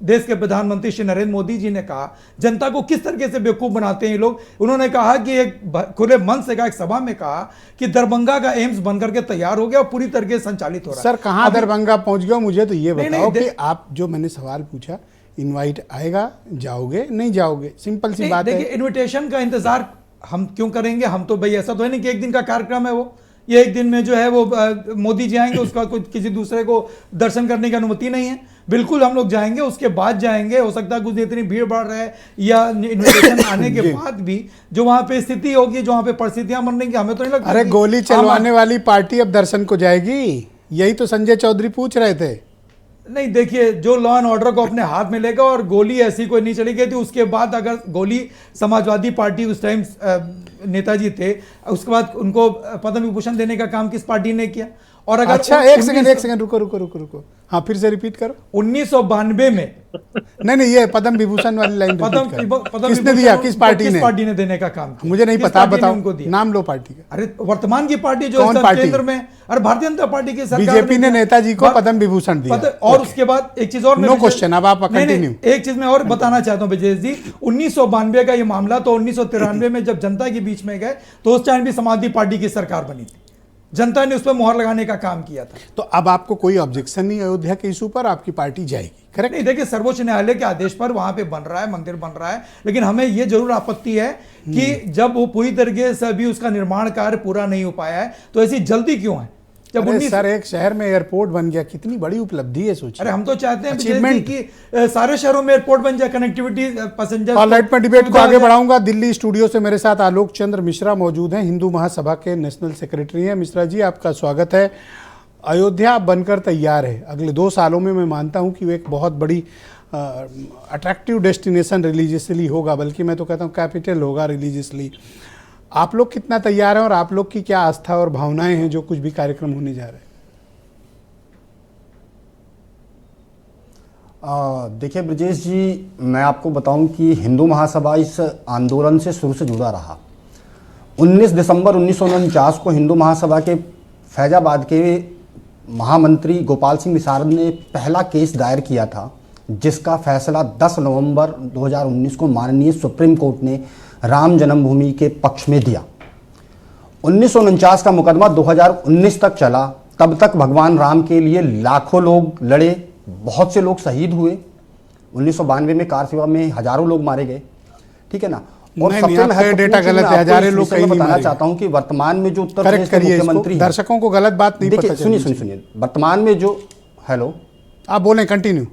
देश के प्रधानमंत्री श्री नरेंद्र मोदी जी ने कहा, जनता को किस तरीके से बेवकूफ बनाते हैं ये लोग। उन्होंने कहा कि एक खुले मन से कहा, एक सभा में कहा कि दरभंगा का एम्स बन करके तैयार हो गया और पूरी तरीके से संचालित हो रहा है। सर कहाँ दरभंगा पहुंच गया? मुझे तो ये बताओ नहीं, कि आप जो मैंने सवाल पूछा, इनवाइट आएगा, जाओगे नहीं जाओगे? सिंपल सी बात है। देखिए, इनविटेशन का इंतजार हम क्यों करेंगे? हम तो भाई, ऐसा तो है नहीं कि एक दिन का कार्यक्रम है वो, ये एक दिन में जो है वो मोदी जी आएंगे, उसका कुछ किसी दूसरे को दर्शन करने की अनुमति नहीं है। बिल्कुल हम लोग जाएंगे, उसके बाद जाएंगे। हो सकता है कुछ इतनी भीड़ बढ़ रहा है या इन्विटेशन आने के बाद भी जो वहां पे स्थिति होगी, जो वहां पे परिस्थितियां बन रही, हमें तो नहीं लगता। अरे गोली चलवाने वाली पार्टी अब दर्शन को जाएगी? यही तो संजय चौधरी पूछ रहे थे। नहीं, देखिए, जो लॉ एंड ऑर्डर को अपने हाथ में लेगा, और गोली ऐसी कोई नहीं चली गई थी। उसके बाद अगर गोली, समाजवादी पार्टी उस टाइम नेताजी थे, उसके बाद उनको पद्म विभूषण देने का काम किस पार्टी ने किया? और अगर अच्छा, एक सेकंड रुको, हाँ फिर से रिपीट करो। 1992 में नहीं, ये पद्म विभूषण वाली लाइन पद्म किसने दिया? किस पार्टी ने देने का काम किया? मुझे नहीं पता, बताओ, नाम लो पार्टी का। अरे वर्तमान की पार्टी जो कौन पार्टी? केंद्र में, अरे भारतीय जनता पार्टी की सरकार, बीजेपी ने नेताजी को पद्म विभूषण दिया। और उसके बाद एक चीज और, नो क्वेश्चन, अब आप कंटिन्यू। एक चीज मैं और बताना चाहता हूं ब्रजेश जी, 1992 का ये मामला, तो 1993 में जब जनता के बीच में गए, तो उस टाइम भी समाजवादी पार्टी की सरकार बनी थी, जनता ने उस पर मुहर लगाने का काम किया था। तो अब आपको कोई ऑब्जेक्शन नहीं अयोध्या के इशू पर? आपकी पार्टी जाएगी, करेक्ट? नहीं, देखिए, सर्वोच्च न्यायालय के आदेश पर वहां पे बन रहा है, मंदिर बन रहा है, लेकिन हमें यह जरूर आपत्ति है कि जब वो पूरी तरीके से अभी उसका निर्माण कार्य पूरा नहीं हो पाया है, तो ऐसी जल्दी क्यों है? जब अरे 19 सर, एक शहर में एयरपोर्ट बन गया, कितनी बड़ी उपलब्धि है, सोचिए। अरे हम तो चाहते हैं विजय जी Achievement। कि सारे शहरों में एयरपोर्ट बन जाए, कनेक्टिविटी पैसेंजर। ऑलराइट, मैं डिबेट को आगे बढ़ाऊंगा। दिल्ली स्टूडियो से मेरे साथ आलोक चंद्र मिश्रा मौजूद हैं, हिंदू महासभा के नेशनल सेक्रेटरी हैं। मिश्रा जी, आपका स्वागत है। अयोध्या बनकर तैयार है, अगले 2 सालों में मैं मानता हूं कि वो एक बहुत बड़ी अट्रैक्टिव डेस्टिनेशन रिलीजियसली होगा, बल्कि मैं तो कहता हूं कैपिटल होगा रिलीजियसली। आप लोग कितना तैयार हैं और आप लोग की क्या आस्था और भावनाएं हैं जो कुछ भी कार्यक्रम होने जा रहे हैं? देखिए ब्रजेश जी, मैं आपको बताऊं कि हिंदू महासभा इस आंदोलन से शुरू से जुड़ा रहा। 19 दिसंबर 1949 को हिंदू महासभा के फैजाबाद के महामंत्री गोपाल सिंह विशारद ने पहला केस दायर किया था, जिसका फैसला 10 नवंबर 2019 को माननीय सुप्रीम कोर्ट ने राम जन्मभूमि के पक्ष में दिया। 1949 का मुकदमा 2019 तक चला। तब तक भगवान राम के लिए लाखों लोग लड़े, बहुत से लोग शहीद हुए। 1992 में कार सेवा में हजारों लोग मारे गए, ठीक है ना। और नहीं, सबसे आपका डेटा गलत है, हजारों लोग कहीं नहीं बताना मारे चाहता हूं कि वर्तमान में जो उत्तर प्रदेश करेक्ट के करिए मुख्यमंत्री इसको, दर्शकों को गलत बात नहीं पता देखिए, चलनी सुनिए वर्तमान में जो, हेलो, आप बोलें, कंटिन्यू।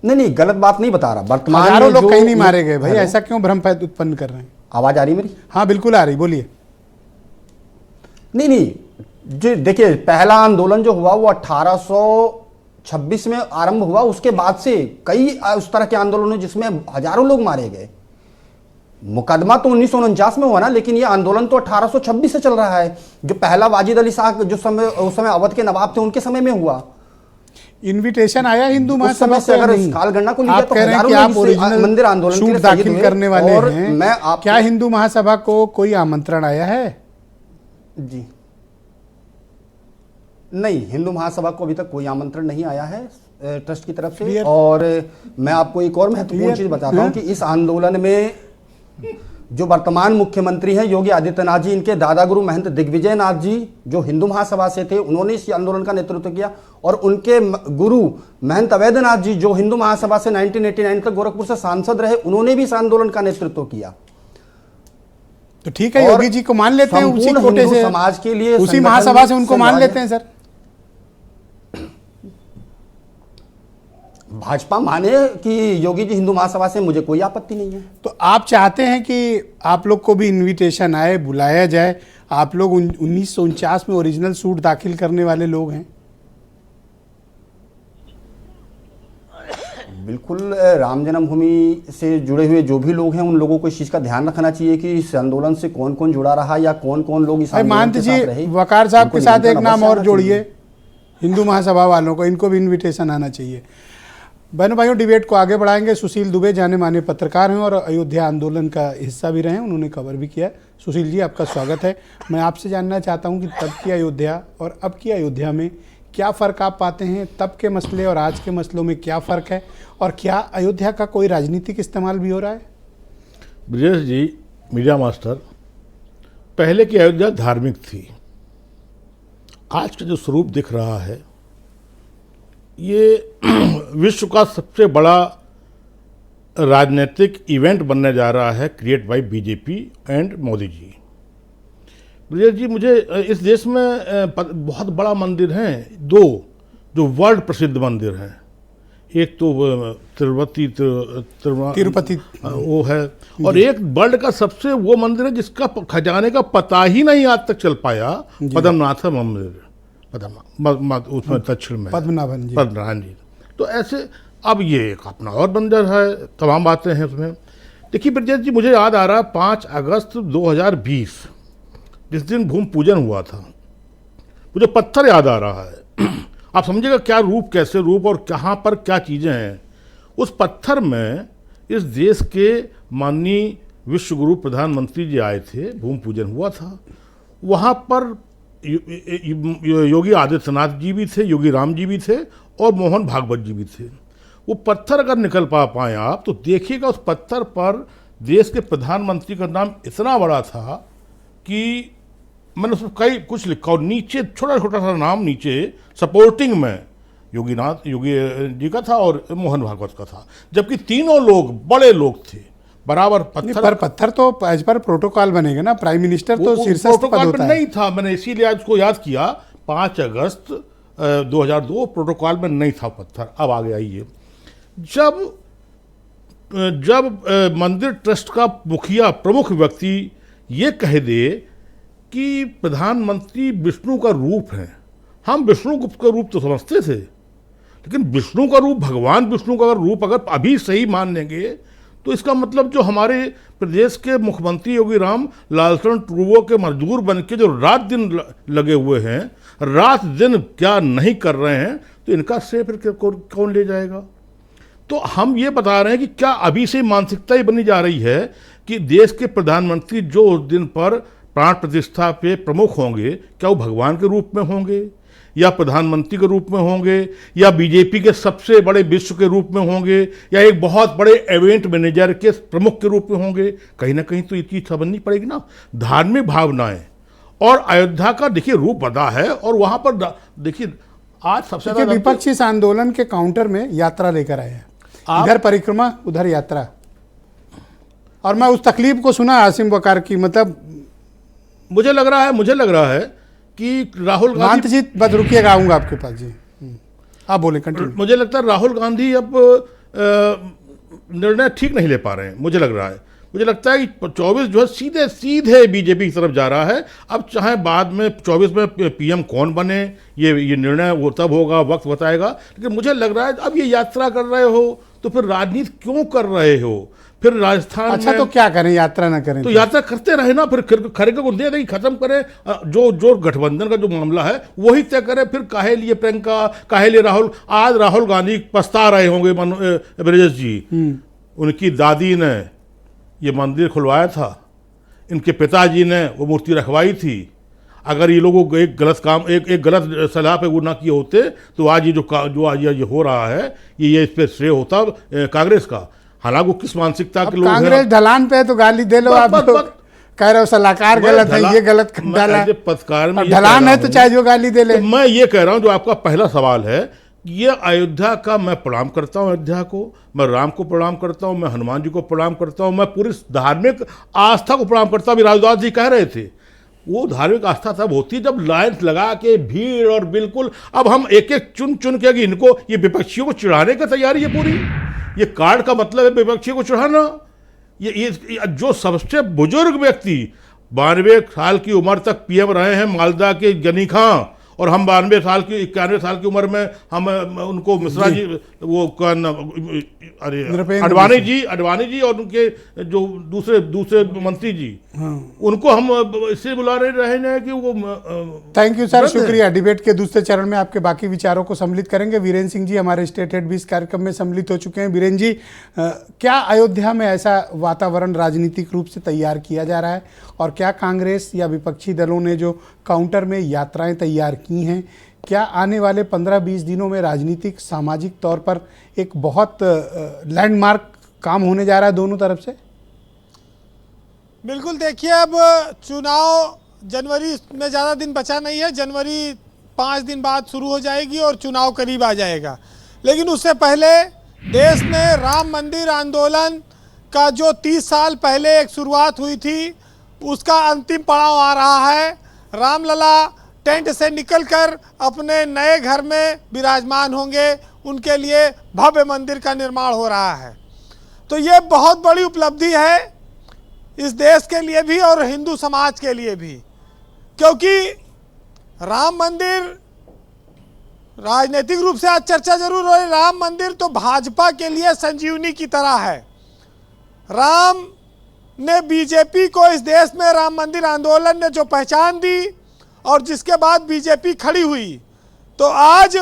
नहीं, गलत बात नहीं बता रहा। वर्तमान हजारों में लोग जो कहीं नहीं मारे गए भाई, हेलो? ऐसा क्यों भ्रम उत्पन्न कर रहे हैं? आवाज आ रही मेरी? हाँ बिल्कुल आ रही, बोलिए। नहीं, जो देखिए, पहला आंदोलन जो हुआ वो 1826 में आरंभ हुआ। उसके बाद से कई उस तरह के आंदोलन जिसमें हजारों लोग मारे गए। मुकदमा तो 1949 में हुआ ना, लेकिन ये आंदोलन तो 1826 से चल रहा है। जो पहला वाजिद अली शाह जो समय उस समय अवध के नवाब थे, उनके समय में हुआ। इनविटेशन आया हिंदू महासभा से, अगर इस कालगणना को लीजिए आप तो कह रहे हैं हजारों कि लोग आप इस ओरिजिनल मंदिर आंदोलन के सूट लिए दाखिल शहीद हुए। करने वाले और हैं। मैं आप क्या हिंदू महासभा को कोई आमंत्रण आया है? जी नहीं, हिंदू महासभा को अभी तक कोई आमंत्रण नहीं आया है ट्रस्ट की तरफ से। और मैं आपको एक और महत्वपूर्ण चीज बताता हूं कि इस आंदोलन में जो वर्तमान मुख्यमंत्री हैं योगी आदित्यनाथ जी, इनके दादा गुरु महंत दिग्विजय नाथ जी जो हिंदू महासभा से थे, उन्होंने इस आंदोलन का नेतृत्व किया। और उनके गुरु महंत अवैधनाथ जी जो हिंदू महासभा से 1989 तक गोरखपुर से सांसद रहे, उन्होंने भी इस आंदोलन का नेतृत्व किया। तो ठीक है, योगी जी को मान लेते हैं उसी कोटे से, समाज के लिए, उसी महासभा से उनको मान लेते हैं। सर, भाजपा माने कि योगी जी हिंदू महासभा से, मुझे कोई आपत्ति नहीं है। तो आप चाहते हैं कि आप लोग को भी इनविटेशन आए, बुलाया जाए? आप लोग 1949 में ओरिजिनल सूट दाखिल करने वाले लोग हैं। बिल्कुल, राम जन्मभूमि से जुड़े हुए जो भी लोग हैं, उन लोगों को इस चीज का ध्यान रखना चाहिए कि इस आंदोलन से कौन कौन जुड़ा रहा या कौन कौन लोग इस आंदोलन के साथ रहे। वकार साहब के साथ एक नाम और जोड़िए, हिंदू महासभा वालों को, इनको भी इन्विटेशन आना चाहिए। बहनों भाइयों, डिबेट को आगे बढ़ाएंगे। सुशील दुबे जाने माने पत्रकार हैं और अयोध्या आंदोलन का हिस्सा भी रहे हैं, उन्होंने कवर भी किया। सुशील जी, आपका स्वागत है। मैं आपसे जानना चाहता हूं कि तब की अयोध्या और अब की अयोध्या में क्या फ़र्क आप पाते हैं? तब के मसले और आज के मसलों में क्या फ़र्क है, और क्या अयोध्या का कोई राजनीतिक इस्तेमाल भी हो रहा है? ब्रजेश जी, मीडिया मास्टर, पहले की अयोध्या धार्मिक थी। आज का जो स्वरूप दिख रहा है, ये विश्व का सबसे बड़ा राजनीतिक इवेंट बनने जा रहा है, create by BJP and Modi ji. Brajesh ji, मुझे इस देश में बहुत बड़ा मंदिर हैं, 2 जो वर्ल्ड प्रसिद्ध मंदिर हैं। एक तो तिरुपति वो है, और एक वर्ल्ड का सबसे वो मंदिर है जिसका खजाने का पता ही नहीं आज तक चल पाया, पद्मनाभ मंदिर, उसमें दक्षिण में पद्मनाभन जी। पद्मनाभन जी। तो ऐसे अब ये एक अपना और मंदिर है, तमाम बातें हैं उसमें। देखिए ब्रजेश जी, मुझे याद आ रहा 5 अगस्त 2020 जिस दिन भूमि पूजन हुआ था, मुझे पत्थर याद आ रहा है। आप समझिएगा क्या रूप, कैसे रूप और कहाँ पर क्या चीज़ें हैं। उस पत्थर में इस देश के माननीय विश्वगुरु प्रधानमंत्री जी आए थे, भूमि पूजन हुआ था। वहाँ पर योगी आदित्यनाथ जी भी थे, योगी राम जी भी थे और मोहन भागवत जी भी थे। वो पत्थर अगर निकल पाए आप तो देखिएगा, उस पत्थर पर देश के प्रधानमंत्री का नाम इतना बड़ा था कि मैंने उसमें कई कुछ लिखा, और नीचे छोटा छोटा सा नाम नीचे सपोर्टिंग में योगी जी का था और मोहन भागवत का था, जबकि तीनों लोग बड़े लोग थे। बराबर पत्थर तो एज पर प्रोटोकॉल बनेगा ना, प्राइम मिनिस्टर तो शीर्षस्थ पद होता है। नहीं था, मैंने इसीलिए आज को याद किया। 5 अगस्त 2002 प्रोटोकॉल में नहीं था पत्थर, अब आ गया ये। जब मंदिर ट्रस्ट का मुखिया प्रमुख व्यक्ति ये कह दे कि प्रधानमंत्री विष्णु का रूप है, हम विष्णु का रूप तो समझते थे, लेकिन विष्णु का रूप, भगवान विष्णु का रूप अगर अभी सही मान लेंगे तो इसका मतलब जो हमारे प्रदेश के मुख्यमंत्री योगी राम लालसन टूबो के मजदूर बन के जो रात दिन लगे हुए हैं, रात दिन क्या नहीं कर रहे हैं, तो इनका श्रेय फिर कौन ले जाएगा? तो हम ये बता रहे हैं कि क्या अभी से मानसिकता ही बनी जा रही है कि देश के प्रधानमंत्री जो उस दिन पर प्राण प्रतिष्ठा पे प्रमुख होंगे, क्या वो भगवान के रूप में होंगे या प्रधानमंत्री के रूप में होंगे या बीजेपी के सबसे बड़े विश्व के रूप में होंगे या एक बहुत बड़े इवेंट मैनेजर के प्रमुख के रूप में होंगे? कहीं ना कहीं तो ये चीज़ समझनी पड़ेगी ना। धार्मिक भावनाएं और अयोध्या का देखिए रूप बदा है, और वहाँ पर देखिए आज सबसे ज़्यादा विपक्ष इस आंदोलन के काउंटर में यात्रा लेकर आए हैं, इधर परिक्रमा उधर यात्रा, और मैं उस तकलीफ को सुना आसिम वकार की, मतलब मुझे लग रहा है कि राहुल गांधी जी, बस रुकिएगा, आऊंगा आपके पास जी, आप बोले कंटिन्यू। मुझे लगता है राहुल गांधी अब निर्णय ठीक नहीं ले पा रहे हैं, मुझे लग रहा है। मुझे लगता है कि 24 जो है सीधे सीधे बीजेपी की तरफ जा रहा है। अब चाहे बाद में 24 में पीएम कौन बने, ये निर्णय वो तब होगा, वक्त बताएगा, लेकिन मुझे लग रहा है अब ये यात्रा कर रहे हो तो फिर राजनीति क्यों कर रहे हो? फिर राजस्थान अच्छा में तो क्या करें, यात्रा ना करें तो यात्रा करते रहे ना, फिर खड़गे को दे दें, खत्म करें। जो गठबंधन का जो मामला है वही तय करें। फिर काहे लिए प्रियंका, काहे लिए राहुल? आज राहुल गांधी पछता रहे होंगे ब्रजेश जी, उनकी दादी ने ये मंदिर खुलवाया था, इनके पिताजी ने वो मूर्ति रखवाई थी। अगर ये लोगों को एक गलत काम, एक गलत सलाह पे वो ना किए होते तो आज ये जो आज ये हो रहा है, ये इस पर श्रेय होता कांग्रेस का। हालांकि वो किस मानसिकता के लोग हैं, कांग्रेस ढलान पे तो गाली दे लो, आप कह रहे हो सलाहकार गलत है, ये गलत डाला, पत्रकार में ढलान है तो चाहे जो गाली दे ले। मैं ये कह रहा हूँ, जो आपका पहला सवाल है, ये अयोध्या का मैं प्रणाम करता हूँ, अयोध्या को मैं राम को प्रणाम करता हूँ, मैं हनुमान जी को प्रणाम करता हूँ, मैं पूरी धार्मिक आस्था को प्रणाम करता हूँ। अभी राजदास जी कह रहे थे, वो धार्मिक आस्था तब होती जब लाइन लगा के भीड़, और बिल्कुल अब हम एक एक चुन चुन के इनको, ये विपक्षियों को चिढ़ाने की तैयारी है पूरी। ये कार्ड का मतलब है विपक्षियों को चिढ़ाना। ये जो सबसे बुजुर्ग व्यक्ति 92 साल की उम्र तक पीएम रहे हैं, मालदा के गनी खां, और हम 92 साल की 91 साल की उम्र में हम उनको मिश्रा जी, वो अरे अडवाणी जी और उनके जो दूसरे मंत्री जी, उनको हम इससे बुला रहे हैं कि वो। थैंक यू सर, शुक्रिया। डिबेट के दूसरे चरण में आपके बाकी विचारों को सम्मिलित करेंगे। वीरेंद्र सिंह जी हमारे स्टेट हेड भी इस कार्यक्रम में सम्मिलित हो चुके हैं। वीरेंद्र जी, क्या अयोध्या में ऐसा वातावरण राजनीतिक रूप से तैयार किया जा रहा है, और क्या कांग्रेस या विपक्षी दलों ने जो काउंटर में यात्राएं तैयार की हैं, क्या आने वाले 15-20 दिनों में राजनीतिक सामाजिक तौर पर एक बहुत लैंडमार्क काम होने जा रहा है दोनों तरफ से? बिल्कुल, देखिए अब चुनाव जनवरी में ज़्यादा दिन बचा नहीं है, जनवरी 5 दिन बाद शुरू हो जाएगी और चुनाव करीब आ जाएगा। लेकिन उससे पहले देश में राम मंदिर आंदोलन का जो 30 साल पहले एक शुरुआत हुई थी, उसका अंतिम पड़ाव आ रहा है। रामलला टेंट से निकलकर अपने नए घर में विराजमान होंगे, उनके लिए भव्य मंदिर का निर्माण हो रहा है। तो ये बहुत बड़ी उपलब्धि है इस देश के लिए भी और हिंदू समाज के लिए भी, क्योंकि राम मंदिर राजनीतिक रूप से आज चर्चा जरूर हो रही, राम मंदिर तो भाजपा के लिए संजीवनी की तरह है। राम ने बीजेपी को इस देश में राम मंदिर आंदोलन ने जो पहचान दी और जिसके बाद बीजेपी खड़ी हुई, तो आज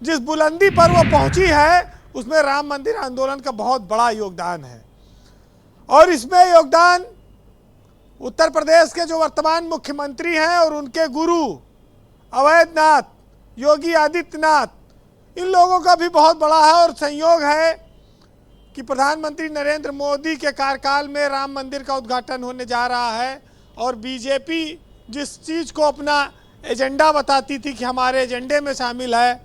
जिस बुलंदी पर वो पहुंची है उसमें राम मंदिर आंदोलन का बहुत बड़ा योगदान है। और इसमें योगदान उत्तर प्रदेश के जो वर्तमान मुख्यमंत्री हैं और उनके गुरु अवैधनाथ योगी आदित्यनाथ, इन लोगों का भी बहुत बड़ा है। और संयोग है कि प्रधानमंत्री नरेंद्र मोदी के कार्यकाल में राम मंदिर का उद्घाटन होने जा रहा है, और बीजेपी जिस चीज़ को अपना एजेंडा बताती थी कि हमारे एजेंडे में शामिल है,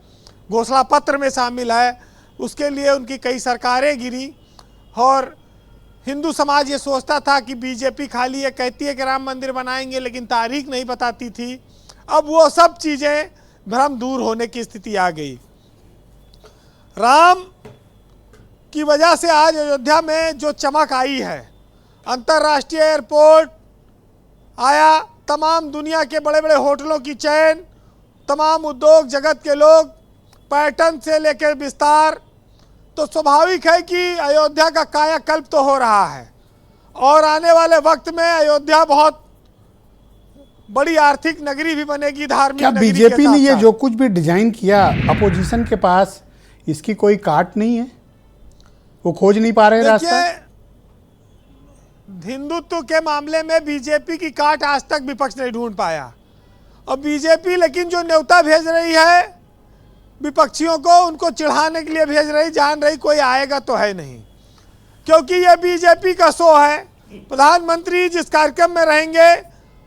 घोषणा पत्र में शामिल है, उसके लिए उनकी कई सरकारें गिरी। और हिंदू समाज ये सोचता था कि बीजेपी खाली ये कहती है कि राम मंदिर बनाएंगे, लेकिन तारीख नहीं बताती थी। अब वो सब चीज़ें भ्रम दूर होने की स्थिति आ गई। राम की वजह से आज अयोध्या में जो चमक आई है, अंतर्राष्ट्रीय एयरपोर्ट आया, तमाम दुनिया के बड़े बड़े होटलों की चेन, तमाम उद्योग जगत के लोग, पर्यटन से लेकर विस्तार, तो स्वाभाविक है कि अयोध्या का कायाकल्प तो हो रहा है और आने वाले वक्त में अयोध्या बहुत बड़ी आर्थिक नगरी भी बनेगी, धार्मिक क्या नगरी के बीजेपी ने ये साथ-साथ। जो कुछ भी डिजाइन किया, अपोजिशन के पास इसकी कोई काट नहीं है? वो खोज नहीं पा रहे रास्ता? देखिए, हिंदुत्व के मामले में बीजेपी की काट आज तक विपक्ष नहीं ढूंढ पाया और बीजेपी लेकिन जो न्योता भेज रही है विपक्षियों को, उनको चिढ़ाने के लिए भेज रही, जान रही कोई आएगा तो है नहीं, क्योंकि ये बीजेपी का शो है। प्रधानमंत्री जिस कार्यक्रम में रहेंगे,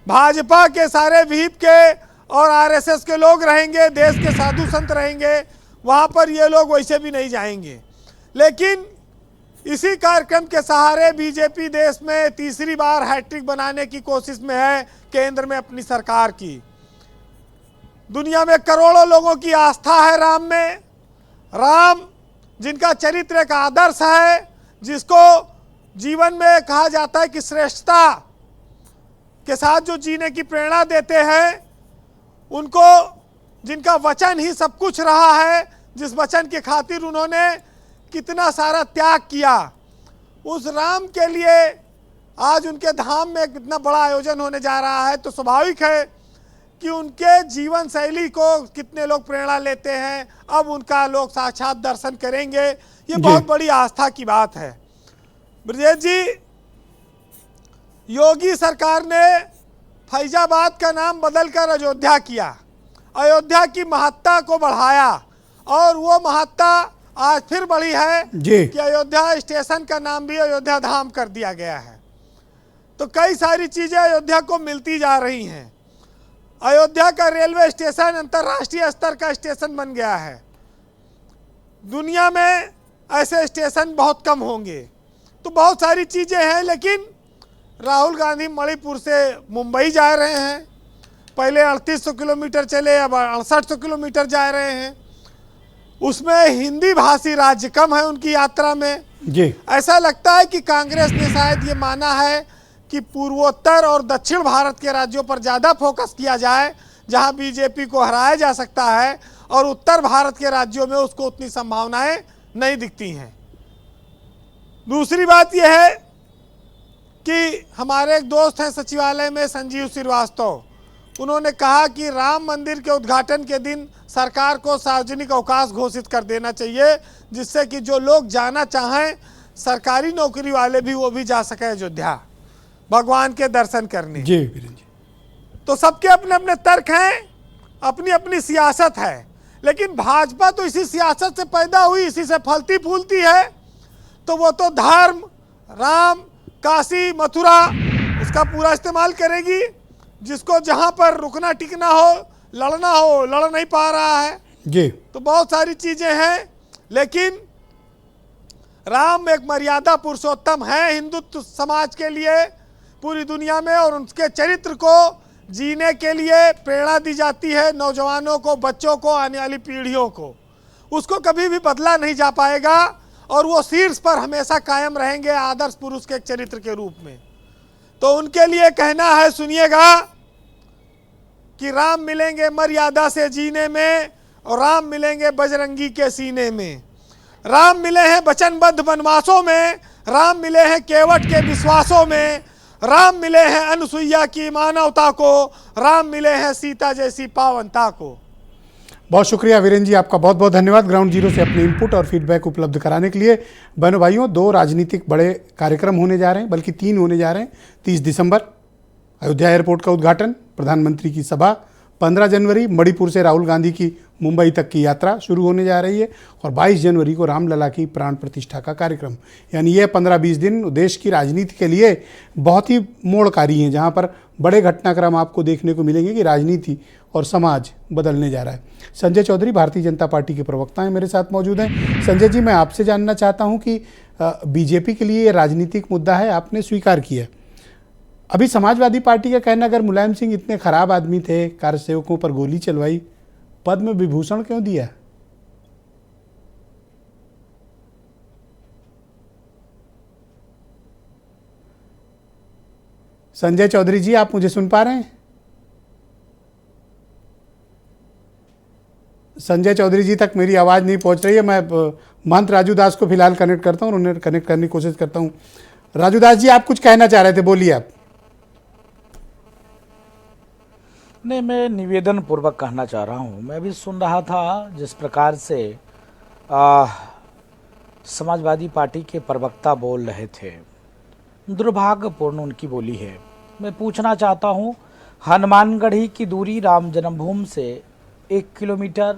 भाजपा के सारे व्हीप के और आरएसएस के लोग रहेंगे, देश के साधु संत रहेंगे, वहाँ पर ये लोग वैसे भी नहीं जाएंगे। लेकिन इसी कार्यक्रम के सहारे बीजेपी देश में तीसरी बार हैट्रिक बनाने की कोशिश में है, केंद्र में अपनी सरकार की। दुनिया में करोड़ों लोगों की आस्था है राम में। राम जिनका चरित्र एक आदर्श है, जिसको जीवन में कहा जाता है कि श्रेष्ठता के साथ जो जीने की प्रेरणा देते हैं, उनको जिनका वचन ही सब कुछ रहा है, जिस वचन के खातिर उन्होंने कितना सारा त्याग किया, उस राम के लिए आज उनके धाम में कितना बड़ा आयोजन होने जा रहा है, तो स्वाभाविक है कि उनके जीवन शैली को कितने लोग प्रेरणा लेते हैं। अब उनका लोग साक्षात दर्शन करेंगे, ये बहुत बड़ी आस्था की बात है। ब्रजेश जी, योगी सरकार ने फैजाबाद का नाम बदलकर अयोध्या किया, अयोध्या की महत्ता को बढ़ाया और वो महत्ता आज फिर बढ़ी है कि अयोध्या स्टेशन का नाम भी अयोध्या धाम कर दिया गया है। तो कई सारी चीजें अयोध्या को मिलती जा रही हैं। अयोध्या का रेलवे स्टेशन अंतर्राष्ट्रीय स्तर का स्टेशन बन गया है। दुनिया में ऐसे स्टेशन बहुत कम होंगे। तो बहुत सारी चीजें हैं, लेकिन राहुल गांधी मणिपुर से मुंबई जा रहे हैं, पहले 3800 किलोमीटर चले, अब 6800 किलोमीटर जा रहे हैं। उसमें हिंदी भाषी राज्य कम है उनकी यात्रा में जी। ऐसा लगता है कि कांग्रेस ने शायद ये माना है कि पूर्वोत्तर और दक्षिण भारत के राज्यों पर ज़्यादा फोकस किया जाए, जहां बीजेपी को हराया जा सकता है, और उत्तर भारत के राज्यों में उसको उतनी संभावनाएं नहीं दिखती हैं। दूसरी बात यह है कि हमारे एक दोस्त हैं सचिवालय में, संजीव श्रीवास्तव, उन्होंने कहा कि राम मंदिर के उद्घाटन के दिन सरकार को सार्वजनिक अवकाश घोषित कर देना चाहिए, जिससे कि जो लोग जाना चाहें, सरकारी नौकरी वाले भी, वो भी जा सके अयोध्या भगवान के दर्शन करने। जी। तो सबके अपने अपने तर्क हैं, अपनी अपनी सियासत है, लेकिन भाजपा तो इसी सियासत से पैदा हुई, इसी से फलती फूलती है। तो वो तो धर्म, राम, काशी, मथुरा, उसका पूरा इस्तेमाल करेगी। जिसको जहां पर रुकना टिकना हो, लड़ना हो, लड़ नहीं पा रहा है जी। तो बहुत सारी चीजें हैं, लेकिन राम एक मर्यादा पुरुषोत्तम है हिंदुत्व समाज के लिए पूरी दुनिया में, और उनके चरित्र को जीने के लिए प्रेरणा दी जाती है नौजवानों को, बच्चों को, आने वाली पीढ़ियों को। उसको कभी भी बदला नहीं जा पाएगा और वो शीर्ष पर हमेशा कायम रहेंगे आदर्श पुरुष के चरित्र के रूप में। तो उनके लिए कहना है, सुनिएगा, कि राम मिलेंगे मर्यादा से जीने में और राम मिलेंगे बजरंगी के सीने में। राम मिले हैं वचनबद्ध वनवासों में, राम मिले हैं केवट के विश्वासों में, राम मिले हैं अनुसुईया की मानवता को, राम मिले हैं सीता जैसी पावनता को। बहुत शुक्रिया वीरेंद्र जी, आपका बहुत बहुत धन्यवाद ग्राउंड जीरो से अपने इनपुट और फीडबैक उपलब्ध कराने के लिए। बहनों भाइयों, 2 राजनीतिक बड़े कार्यक्रम होने जा रहे हैं, बल्कि 3 होने जा रहे हैं। 30 दिसंबर अयोध्या एयरपोर्ट का उद्घाटन, प्रधानमंत्री की सभा, 15 जनवरी मणिपुर से राहुल गांधी की मुंबई तक की यात्रा शुरू होने जा रही है, और 22 जनवरी को रामलला की प्राण प्रतिष्ठा का कार्यक्रम। यानी ये 15-20 दिन देश की राजनीति के लिए बहुत ही मोड़कारी हैं, जहां पर बड़े घटनाक्रम आपको देखने को मिलेंगे कि राजनीति और समाज बदलने जा रहा है। संजय चौधरी भारतीय जनता पार्टी के प्रवक्ता हैं, मेरे साथ मौजूद हैं। संजय जी, मैं आपसे जानना चाहता हूँ कि बीजेपी के लिए ये राजनीतिक मुद्दा है, आपने स्वीकार किया। अभी समाजवादी पार्टी का कहना, अगर मुलायम सिंह इतने खराब आदमी थे, कार सेवकों पर गोली चलवाई, पद्म विभूषण क्यों दिया? संजय चौधरी जी, आप मुझे सुन पा रहे हैं? संजय चौधरी जी तक मेरी आवाज़ नहीं पहुंच रही है। मैं महंत राजू दास को फिलहाल कनेक्ट करता हूं और उन्हें कनेक्ट करने की कोशिश करता हूं। राजू दास जी, आप कुछ कहना चाह रहे थे, बोलिए आप। नहीं, मैं निवेदन पूर्वक कहना चाह रहा हूँ। मैं भी सुन रहा था जिस प्रकार से समाजवादी पार्टी के प्रवक्ता बोल रहे थे, दुर्भाग्यपूर्ण उनकी बोली है। मैं पूछना चाहता हूँ, हनुमानगढ़ी की दूरी राम जन्मभूमि से 1 किलोमीटर,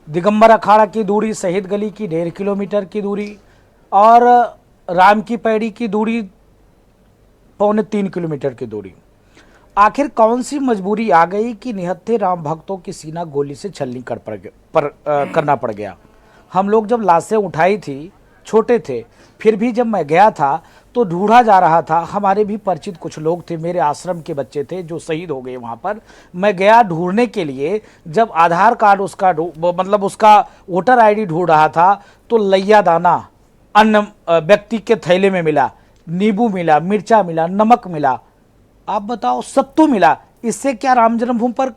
दिगंबर अखाड़ा की दूरी, शहीद गली की 1.5 किलोमीटर की दूरी और राम की पैड़ी की दूरी 2.25 किलोमीटर की दूरी। आखिर कौन सी मजबूरी आ गई कि निहत्थे राम भक्तों की सीना गोली से छलनी करना पड़ गया? हम लोग जब लाशें उठाई थी, छोटे थे, फिर भी जब मैं गया था तो ढूंढा जा रहा था। हमारे भी परिचित कुछ लोग थे, मेरे आश्रम के बच्चे थे जो शहीद हो गए वहाँ पर। मैं गया ढूंढने के लिए, जब आधार कार्ड उसका मतलब उसका वोटर आईडी ढूंढ रहा था तो लैया दाना अन्न व्यक्ति के थैले में मिला, नींबू मिला, मिर्चा मिला, नमक मिला। आप बताओ, सत्तू मिला। इससे क्या राम जन्मभूमि पर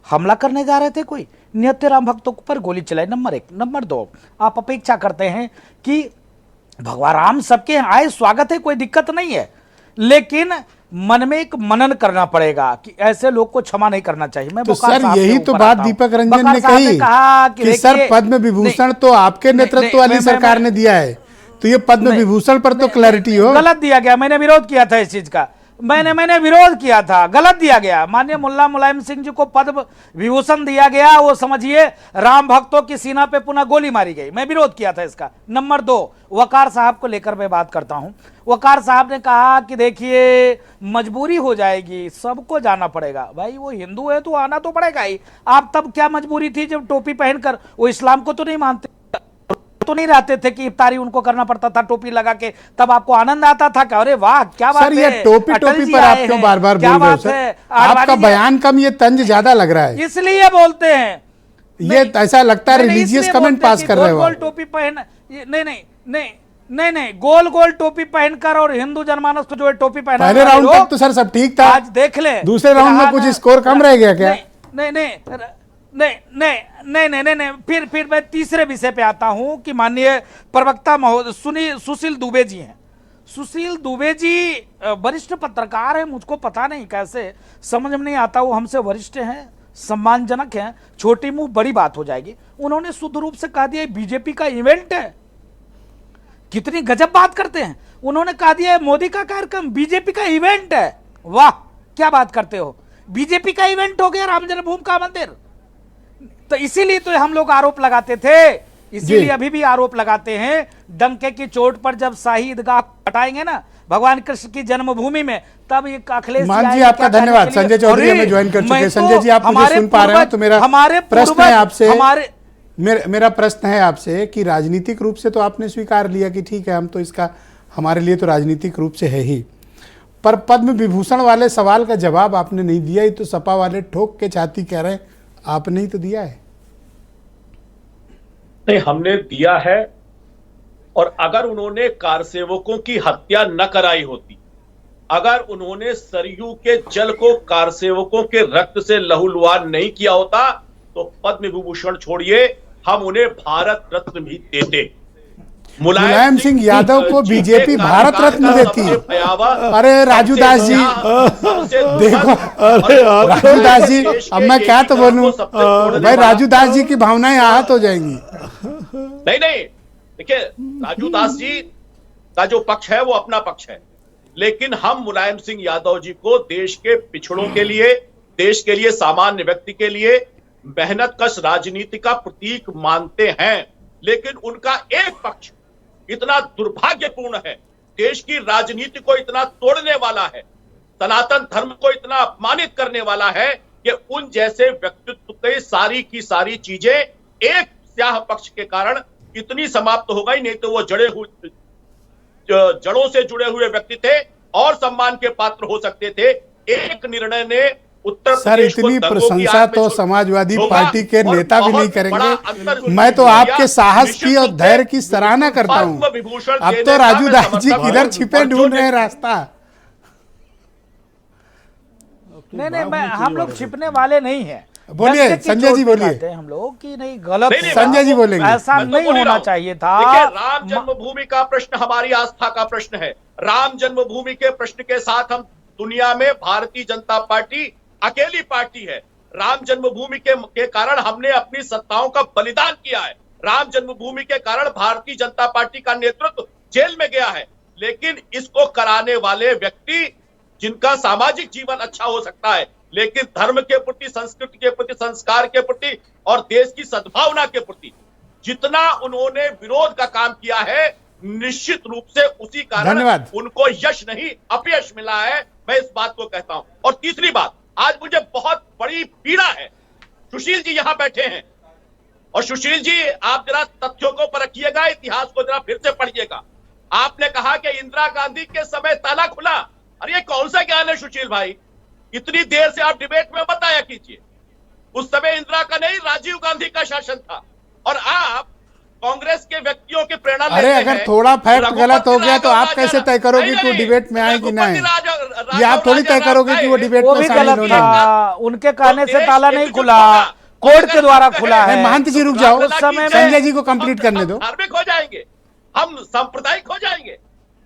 हमला करने जा रहे थे कोई? निहत्थे राम भक्तों पर गोली चलाई, नंबर 1। नंबर 2, आप अपेक्षा करते हैं कि भगवान राम सबके यहाँ आए, स्वागत है, कोई दिक्कत नहीं है, लेकिन मन में एक मनन करना पड़ेगा कि ऐसे लोग को क्षमा नहीं करना चाहिए। मैं तो सर यही तो बात दीपक रंजन ने कही कि सर पद्म विभूषण तो आपके नेतृत्व वाली सरकार ने दिया है, तो ये पद्म विभूषण पर तो क्लैरिटी हो। गलत दिया गया, मैंने विरोध किया था इस चीज का, मैंने विरोध किया था, गलत दिया गया। माननीय मुल्ला मुलायम सिंह जी को पद्म विभूषण दिया गया, वो समझिए राम भक्तों की सीना पे पुनः गोली मारी गई। मैं विरोध किया था इसका। नंबर 2, वकार साहब को लेकर मैं बात करता हूं। वकार साहब ने कहा कि देखिए मजबूरी हो जाएगी, सबको जाना पड़ेगा। भाई वो हिंदू है तो आना तो पड़ेगा ही। आप तब क्या मजबूरी थी जब टोपी पहनकर, वो इस्लाम को तो नहीं मानते, तो नहीं रहते थे कि इफ्तारी उनको करना पड़ता था टोपी लगा के, तब आपको आनंद आता था क्या? अरे वाह क्या बात है। सर ये टोपी पर आप क्यों बार बार बोल रहे हो सर? आपका बयान कम, ये तंज ज्यादा लग रहा है, इसलिए बोलते हैं। ये ऐसा लगता है रिलीजियस कमेंट पास कर रहे हो। गोल टोपी पहन, नहीं, गोल टोपी पहनकर और हिंदू जनमानस को जो है टोपी पहना। पहले राउंड तक तो सर सब ठीक था, आज देख ले दूसरे राउंड में कुछ स्कोर कम रह गया क्या? नहीं, फिर मैं तीसरे विषय पे आता हूं कि माननीय प्रवक्ता महोदय सुशील दुबे जी हैं। सुशील दुबे जी वरिष्ठ पत्रकार हैं, मुझको पता नहीं कैसे समझ में नहीं आता, वो हमसे वरिष्ठ हैं, सम्मानजनक हैं, छोटी मुंह बड़ी बात हो जाएगी। उन्होंने शुद्ध रूप से कहा दिया बीजेपी का इवेंट है। कितनी गजब बात करते हैं। उन्होंने कहा दिया मोदी का कार्यक्रम बीजेपी का इवेंट है। वाह क्या बात करते हो, बीजेपी का इवेंट हो गया राम जन्मभूमि का मंदिर। तो इसीलिए तो हम लोग आरोप लगाते थे, इसीलिए अभी भी आरोप लगाते हैं, डंके की चोट पर जब शाही ईदगाह हटाएंगे ना भगवान कृष्ण की जन्मभूमि में, तब ये अखिलेश जी आपका धन्यवाद। संजय चौधरी हमें ज्वाइन कर चुके हैं। संजय जी आप मुझे सुन पा रहे हैं तो मेरा प्रश्न है आपसे, मेरा प्रश्न है आपसे कि राजनीतिक रूप से तो आपने स्वीकार लिया कि ठीक है हम तो इसका, हमारे लिए तो राजनीतिक रूप से है ही, पर पद्म विभूषण वाले सवाल का जवाब आपने नहीं दिया। ये तो सपा वाले ठोक के छाती कह रहे हैं आपने ही तो दिया है। नहीं, हमने दिया है, और अगर उन्होंने कारसेवकों की हत्या न कराई होती, अगर उन्होंने सरयू के जल को कारसेवकों के रक्त से लहूलुहान नहीं किया होता तो पद्म विभूषण छोड़िए हम उन्हें भारत रत्न भी देते। मुलायम सिंह यादव को बीजेपी भारत रत्न देती है। अरे राजू दास जी देखो, राजू दास जी अब मैं क्या तो बोलूं भाई, राजू दास जी की भावनाएं आहत हो जाएंगी। नहीं, देखिए राजू दास जी का जो पक्ष है वो अपना पक्ष है, लेकिन हम मुलायम सिंह यादव जी को देश के पिछड़ों के लिए, देश के लिए, सामान्य व्यक्ति के लिए मेहनत कश राजनीति का प्रतीक मानते हैं। लेकिन उनका एक पक्ष इतना दुर्भाग्यपूर्ण है, देश की राजनीति को इतना तोड़ने वाला है, सनातन धर्म को इतना अपमानित करने वाला है कि उन जैसे व्यक्तित्व के सारी की सारी चीजें एक स्याह पक्ष के कारण इतनी समाप्त हो गई। नहीं तो वो जड़ों से जुड़े हुए व्यक्ति थे और सम्मान के पात्र हो सकते थे। एक निर्णय ने उत्तर सर प्रदेश को इतनी दंगों की प्रशंसा आग में तो समाजवादी होगा पार्टी के और नेता भी नहीं बहुत बड़ा अंतर करेंगे। जो मैं तो किया, आपके साहस निश्चित की और रूप से धैर्य की सराहना करता हूँ। पद्म विभूषण अब देने तो का राजू मैं दास जी समर्थक किधर हूं। छिपे और जो ढूंढ रहे हैं रास्ता। नहीं मैं हम लोग छिपने वाले नहीं हैं। बोलिए, जनता की संजय जी चोट पे बोलिए। कहते हैं हम लोग कि नहीं गलत नहीं, हुआ। संजय जी बोलेंगे। ऐसा मैं तो नहीं बोल ही रहा होना हूं। चाहिए था। देखिए, राम जन्मभूमि का प्रश्न हमारी आस्था का प्रश्न है। राम जन्मभूमि के प्रश्न के साथ हम दुनिया में भारतीय जनता पार्टी अकेली पार्टी है। राम जन्मभूमि के कारण हमने अपनी सत्ताओं का बलिदान किया है। राम जन्मभूमि के कारण भारतीय जनता पार्टी का नेतृत्व जेल में गया है। लेकिन इसको कराने वाले व्यक्ति जिनका सामाजिक जीवन अच्छा हो सकता है, लेकिन धर्म के प्रति, संस्कृति के प्रति, संस्कार के प्रति और देश की सद्भावना के प्रति जितना उन्होंने विरोध का काम किया है, निश्चित रूप से उसी कारण धन्यवाद। उनको यश नहीं अपयश मिला है। मैं इस बात को कहता हूं। और तीसरी बात, आज मुझे बहुत बड़ी पीड़ा है। सुशील जी यहां बैठे हैं और सुशील जी आप जरा तथ्यों को परखिएगा, इतिहास को जरा फिर से पढ़िएगा। आपने कहा कि इंदिरा गांधी के समय ताला खुला। अरे ये कौन सा ज्ञान है सुशील भाई? इतनी देर से आप डिबेट में मत आया कीजिए। उस समय इंदिरा का नहीं, राजीव गांधी का शासन था। और आप कांग्रेस के व्यक्तियों की प्रेरणा अरे लेते अगर हैं। थोड़ा फैक्ट गलत हो गया तो आप राजा कैसे तय करोगे कि वो डिबेट में आए कि ना आए? ये आप थोड़ी तय करोगे कि वो डिबेट वो में भी शामिल गलत होना है। था। उनके कहने तो से देश ताला नहीं एकजुट खुला, होगा। कोर्ट के द्वारा खुला है। महंत जी रुक जाओ, उस समय में संजय जी को कंप्लीट करने दो। धार्मिक हो जाएंगे, हम सांप्रदायिक हो जाएंगे।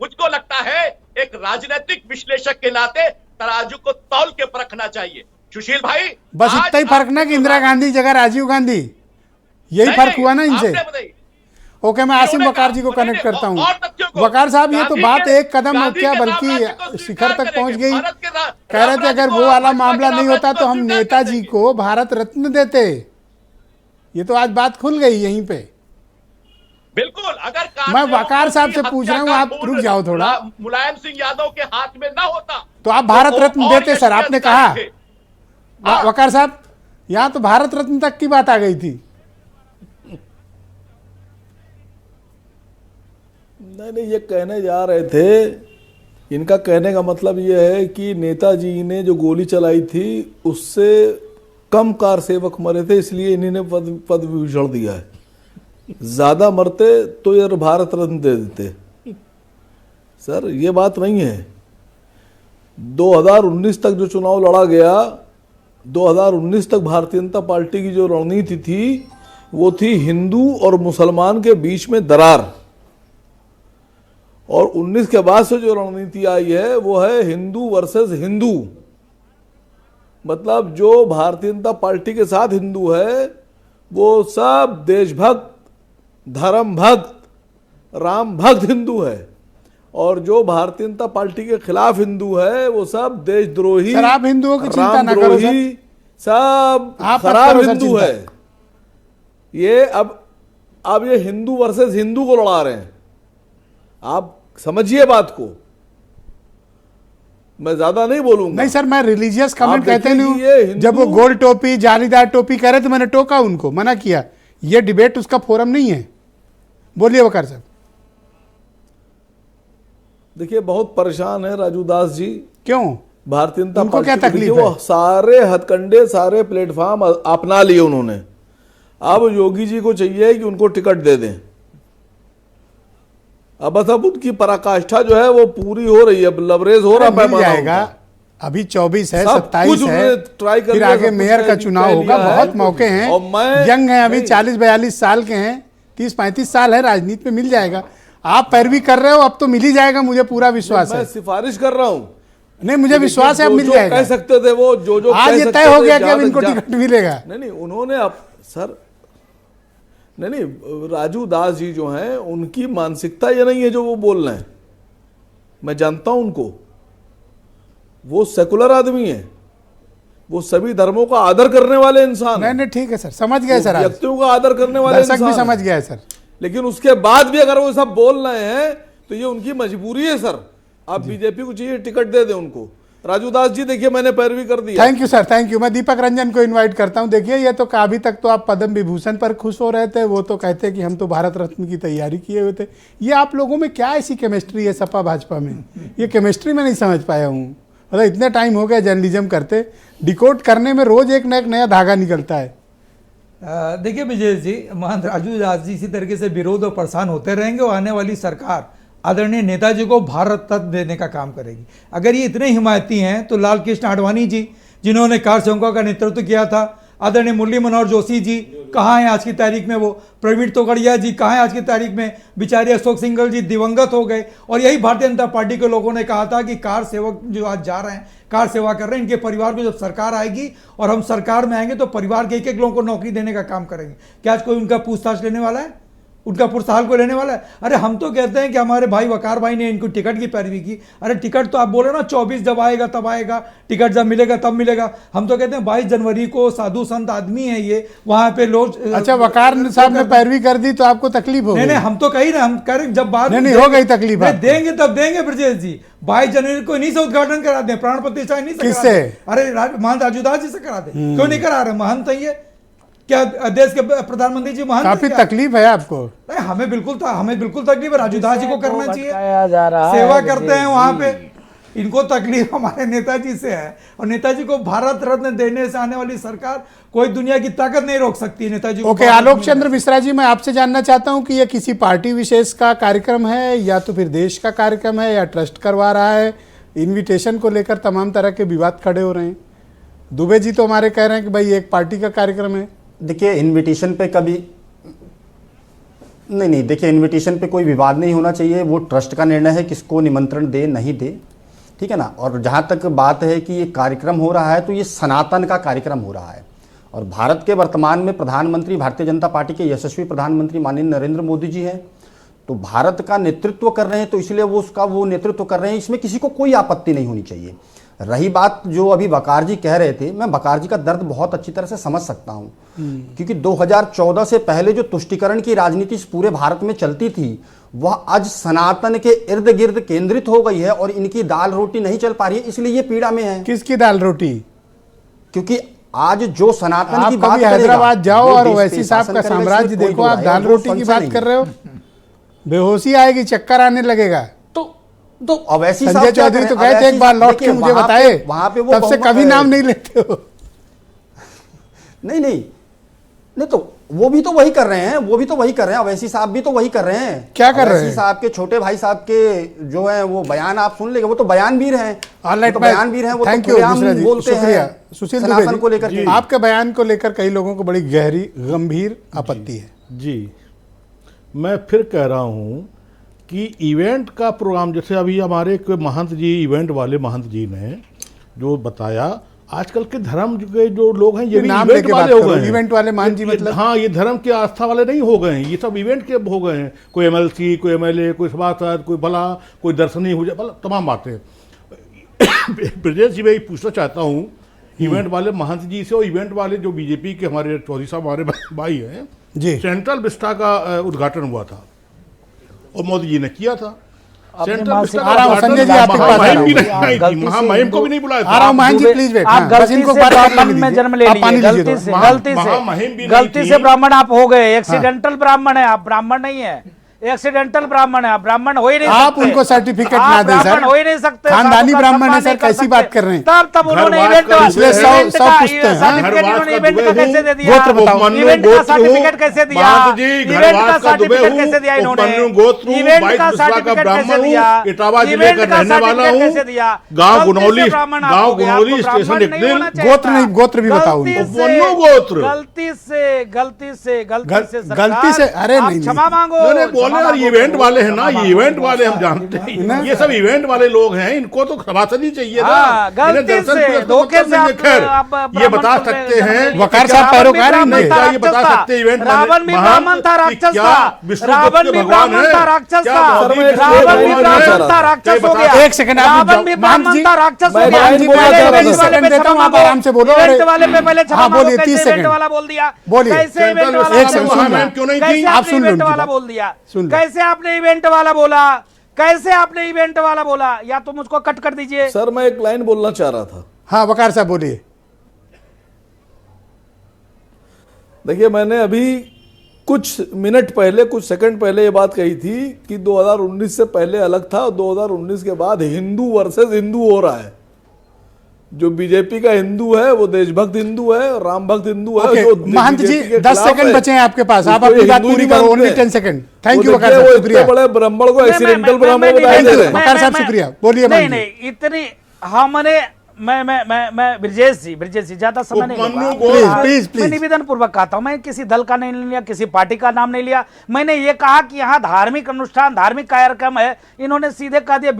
मुझको लगता है एक राजनीतिक विश्लेषक के नाते तराजू को तौल के परखना चाहिए। सुशील भाई बस इतना ही फर्क ना कि इंदिरा गांधी जगह राजीव गांधी, यही फर्क हुआ ना इनसे। ओके, मैं आसिम वकार जी को कनेक्ट करता हूँ। वकार साहब, ये तो बात एक कदम क्या बल्कि शिखर तक पहुंच गई। कह रहे थे अगर वो वाला मामला नहीं होता तो हम नेताजी को भारत रत्न देते। ये तो आज बात खुल गई यहीं पे। बिल्कुल, अगर मैं वकार साहब से पूछ रहा हूँ, आप रुक जाओ थोड़ा। मुलायम सिंह यादव के हाथ में ना होता तो आप भारत रत्न देते सर, आपने कहा। वकार साहब, यहाँ तो भारत रत्न तक की बात आ गई थी। नहीं, ये कहने जा रहे थे, इनका कहने का मतलब ये है कि नेताजी ने जो गोली चलाई थी उससे कम कार सेवक मरे थे, इसलिए इन्हीं ने पद विभूषण दिया है। ज्यादा मरते तो यार भारत रत्न दे देते। सर ये बात नहीं है। 2019 तक जो चुनाव लड़ा गया, 2019 तक भारतीय जनता पार्टी की जो रणनीति थी वो थी हिंदू और मुसलमान के बीच में दरार। और 19 के बाद से जो रणनीति आई है वो है हिंदू वर्सेस हिंदू। मतलब जो भारतीय जनता पार्टी के साथ हिंदू है वो सब देशभक्त, धर्म भक्त, राम भक्त हिंदू है, और जो भारतीय जनता पार्टी के खिलाफ हिंदू है वो सब देशद्रोही, सर आप हिंदुओं की चिंता ना करो सर, सब आप खराब करो सर हिंदू चिंता। है। ये अब ये हिंदू वर्सेस हिंदू को लड़ा रहे हैं। आप समझिए बात को, मैं ज्यादा नहीं बोलूंगा। नहीं सर, मैं रिलीजियस कमेंट कहते देखिए नहीं कि ये हूं। हिंदू- जब वो गोल टोपी, जालीदार टोपी कह रहे तो मैंने टोका उनको, मना किया। ये डिबेट उसका फोरम नहीं है। बोलिए वकार साहब। देखिए बहुत परेशान है राजू दास जी। क्यों? भारतीय जनता उनको क्या पार्टी को तकलीफ देखिए, है? वो सारे हथकंडे, सारे प्लेटफॉर्म अपना लिए उन्होंने। अब योगी जी को चाहिए कि उनको टिकट दे दें। अब बस अब उनकी पराकाष्ठा जो है वो पूरी हो रही है, लवरेज हो रहा है। मिल जाएगा। अभी 24 है, सब 27 कुछ है, उन्होंने ट्राई कर फिर लिया, आगे सब कुछ मेयर का कह चुनाव होगा। लिया है। बहुत मौके हैं, और मैं यंग हैं, अभी नहीं। 40-42 साल के हैं, 30-35 साल है, राजनीति में मिल जाएगा। आप पैरवी कर रहे हो, अब तो मिल ही जाएगा, मुझे पूरा विश्वास मैं है। सिफारिश कर रहा हूं। नहीं, मुझे विश्वास है अब मिल जो जाएगा। कह सकते थे वो जो आज कह ये सकते तय हो थे, गया कि अब जहां इनको तक टिकट मिलेगा। नहीं उन्होंने अब सर नहीं राजू दास जी जो हैं उनकी मानसिकता ये नहीं है जो वो बोल रहे हैं। मैं जानता हूं उनको, वो सेकुलर आदमी है, वो सभी धर्मों का आदर करने वाले इंसान हैं। नहीं ठीक है सर, समझ गए सर। आज व्यक्तियों का आदर करने वाले दर्शक इंसान भी समझ हैं। गया है सर। लेकिन उसके बाद भी अगर वो सब बोल रहे हैं तो ये उनकी मजबूरी है सर। आप बीजेपी को चाहिए टिकट दे दें उनको। राजू दास जी देखिए मैंने पैरवी कर दिया। Thank you sir, thank you. मैं दीपक रंजन को इनवाइट करता हूं। देखिए ये तो अभी तक तो आप पद्म विभूषण पर खुश हो रहे थे, वो तो कहते कि हम तो भारत रत्न की तैयारी किए हुए थे। ये आप लोगों में क्या ऐसी केमिस्ट्री है सपा भाजपा में? ये केमिस्ट्री में नहीं समझ पाया हूँ। मतलब इतने टाइम हो गया जर्नलिज्म करते, डिकोड करने में रोज एक नया धागा निकलता है। देखिए विजय जी, महंत राजू दास जी इसी तरीके से विरोध और परेशान होते रहेंगे और आने वाली सरकार आदरणीय नेताजी को भारत रत्न देने का काम करेगी। अगर ये इतने हिमायती हैं तो लाल कृष्ण आडवाणी जी जिन्होंने कार सेवकों का नेतृत्व किया था, आदरणीय मुरली मनोहर जोशी जी कहाँ हैं आज की तारीख में, वो प्रवीण तोगड़िया जी कहाँ हैं आज की तारीख में, बेचारे अशोक सिंघल जी दिवंगत हो गए। और यही भारतीय जनता पार्टी के लोगों ने कहा था कि कार सेवक जो आज जा रहे हैं, कार सेवा कर रहे हैं, इनके परिवार को जब सरकार आएगी और हम सरकार में आएंगे तो परिवार के एक लोगों को नौकरी देने का काम करेंगे। क्या आज कोई उनका पूछताछ लेने वाला है, उनका पुरसहाल को लेने वाला है? अरे हम तो कहते हैं कि हमारे भाई वकार भाई ने इनको टिकट की पैरवी की। अरे टिकट तो आप बोले ना 24 जब आएगा तब आएगा, टिकट जब मिलेगा तब मिलेगा। हम तो कहते हैं 22 जनवरी को साधु संत आदमी है ये, वहां पे लोग। अच्छा, वकार साहब ने पैरवी कर दी तो आपको तकलीफ हो? नहीं, हम तो कही ना, हम कह रहे जब बात नहीं हो गई तकलीफ, देंगे तब देंगे ब्रजेश जी। 22 जनवरी को इन्हीं से उद्घाटन करा दें, प्राण प्रतिष्ठा इन्हीं से। किससे? अरे महंत राजूदास जी से करा दें। क्यों नहीं करा रहे? महंत है ये, क्या देश के प्रधानमंत्री जी महंत? काफी तकलीफ है आपको? हमें बिल्कुल तकलीफ है। राजूदास जी को करना चाहिए, सेवा करते हैं वहां पे। इनको तकलीफ हमारे नेताजी से है, और नेताजी को भारत रत्न देने से आने वाली सरकार कोई दुनिया की ताकत नहीं रोक सकती नेताजी को। ओके, आलोक चंद्र मिश्रा जी, मैं आपसे जानना चाहता हूं कि यह किसी पार्टी विशेष का कार्यक्रम है या तो फिर देश का कार्यक्रम है या ट्रस्ट करवा रहा है? इन्विटेशन को लेकर तमाम तरह के विवाद खड़े हो रहे हैं। दुबे जी तो हमारे कह रहे हैं कि भाई एक पार्टी का कार्यक्रम है। देखिए, इनविटेशन पे कभी नहीं, देखिए इनविटेशन पे कोई विवाद नहीं होना चाहिए। वो ट्रस्ट का निर्णय है किसको निमंत्रण दे नहीं दे, ठीक है ना। और जहाँ तक बात है कि ये कार्यक्रम हो रहा है तो ये सनातन का कार्यक्रम हो रहा है, और भारत के वर्तमान में प्रधानमंत्री भारतीय जनता पार्टी के यशस्वी प्रधानमंत्री माननीय नरेंद्र मोदी जी हैं, तो भारत का नेतृत्व कर रहे हैं, तो इसलिए वो नेतृत्व कर रहे हैं, इसमें किसी को कोई आपत्ति नहीं होनी चाहिए। रही बात जो अभी वकार जी कह रहे थे, मैं वकार जी का दर्द बहुत अच्छी तरह से समझ सकता हूं, क्योंकि 2014 से पहले जो तुष्टीकरण की राजनीति पूरे भारत में चलती थी वह आज सनातन के इर्द गिर्द केंद्रित हो गई है, और इनकी दाल रोटी नहीं चल पा रही है, इसलिए ये पीड़ा में है। किसकी दाल रोटी? क्योंकि आज जो सनातन की बात हैदराबाद जाओ और वैसी साहब का साम्राज्य देखो, आप दाल रोटी की बात कर रहे हो, बेहोशी आएगी, चक्कर आने लगेगा। तो अवैसी संजय चौधरी तो कहते एक बार लौट के मुझे बताए, वहां पे वो तब से कभी नाम नहीं लेते हो। नहीं तो वो भी तो वही कर रहे हैं, अवैसी साहब भी तो वही कर रहे हैं। क्या कर रहे हैं? अवैसी साहब के छोटे भाई साहब के जो है वो बयान आप सुन लेंगे, वो तो बयानवीर हैं। बयानवीर हैं, वो थैंक यू मिश्रा जी, शुक्रिया। सुशील दुबे को लेकर आपके बयान को लेकर कई लोगों को बड़ी गहरी गंभीर आपत्ति है। जी, मैं फिर कह रहा हूँ कि इवेंट का प्रोग्राम, जैसे अभी हमारे महंत जी, इवेंट वाले महंत जी ने जो बताया, आजकल के धर्म के जो लोग हैं ये भी इवेंट वाले हो गए हैं। इवेंट वाले मान जी मतलब? हाँ, ये धर्म की आस्था वाले नहीं हो गए हैं, ये सब इवेंट के हो गए हैं। कोई MLC, कोई MLA, कोई सभासद, कोई भला, कोई दर्शनी हो जाए, भला तमाम बातें। ब्रजेश जी, मैं पूछना चाहता हूँ इवेंट वाले महंत जी से, और इवेंट वाले जो बीजेपी के हमारे चौधरी साहब हमारे भाई हैं जी, सेंट्रल विस्टा का उद्घाटन हुआ था और मोदी जी ने किया था। सेंट्रल विस्टा संजय जी आपके पास महामहिम को भी नहीं बुलाया था। महामहिम जी प्लीज वेट, आप गलती से ब्राह्मण में जन्म ले लिए, गलती से ब्राह्मण आप हो गए। एक्सीडेंटल ब्राह्मण है आप, ब्राह्मण नहीं है, एक्सीडेंटल ब्राह्मण है आप, ब्राह्मण हो ही नहीं सकते। आप उनको सर्टिफिकेट ना दें सर, हो ही नहीं सकते, खानदानी ब्राह्मण है सर, कैसी बात कर रहे हैं? तब उन्होंने इवेंट का कैसे दे दिया, इवेंट का सर्टिफिकेट कैसे दिया, इवेंट का सर्टिफिकेट कैसे दिया इन्होंने, इवेंट का सर्टिफिकेट कैसे दिया, इटावा जिले का रहने वाला हूँ, गाँव गुनौली स्टेशन एक दिन। गोत्र नहीं, गोत्र भी बताओ। गोत्र गलती से अरे नहीं, क्षमा मांगो। यार इवेंट वाले हैं ना, ये इवेंट वाले हम जानते हैं, ये सब इवेंट वाले लोग हैं, इनको तो सभासद ही चाहिए ना। गलती से धोखे से खैर ये बता सकते हैं, वकार साहब पैरोकार ही नहीं, ये बता सकते इवेंट रावण भी ब्राह्मण था, राक्षस था, रावण भी ब्राह्मण था, राक्षस था, रावण भी ब्राह्मण था, राक्षस हो गया। एक सेकंड, रावण भी ब्राह्मण था, राक्षस हो गया। आराम से बोलो, इवेंट वाले पे पहले क्षमा मांगो, बोलिए, 30 कैसे इवेंट सेकंड वाला बोल दिया, बोलिए। कैसे इवेंट वाला क्यों नहीं थी? आप सुन लो, इवेंट वाला बोल दिया, कैसे आपने इवेंट वाला बोला, कैसे आपने इवेंट वाला बोला? या तो मुझको कट कर दीजिए सर, मैं एक लाइन बोलना चाह रहा था। हाँ वकार साहब बोलिए। देखिए, मैंने अभी कुछ मिनट पहले, कुछ सेकंड पहले ये बात कही थी कि 2019 से पहले अलग था और 2019 के बाद हिंदू वर्सेस हिंदू हो रहा है। जो बीजेपी का हिंदू है वो देशभक्त हिंदू है, राम भक्त हिंदू है। ओके, जो महंत जी BJP के 10 खिलाफ सेकंड है, बचे हैं आपके पास, आप उसको अपनी बात हिंदू पूरी नहीं करो, मानते। Only 10 second. थैंक वो यू वकार देखिए, साहब, वो शुक्रिया। इतने बड़े ब्राह्मण को एक्सीडेंटल ब्राह्मण बताया Thank you, गया है। वकार साहब शुक्रिया, बोलिए नहीं महंत जी। नहीं इतनी मैं ब्रजेश जी ज्यादा समय नहीं उपमन्यु लूंगा। को- मैं- प्लीज, प्लीज। मैं निवेदन पूर्वक कहता हूं, मैं किसी दल का नहीं लिया, किसी पार्टी का नाम नहीं लिया। मैंने ये कहा कि यहाँ धार्मिक अनुष्ठान, धार्मिक कार्यक्रम है। इन्होंने सीधे कह दिया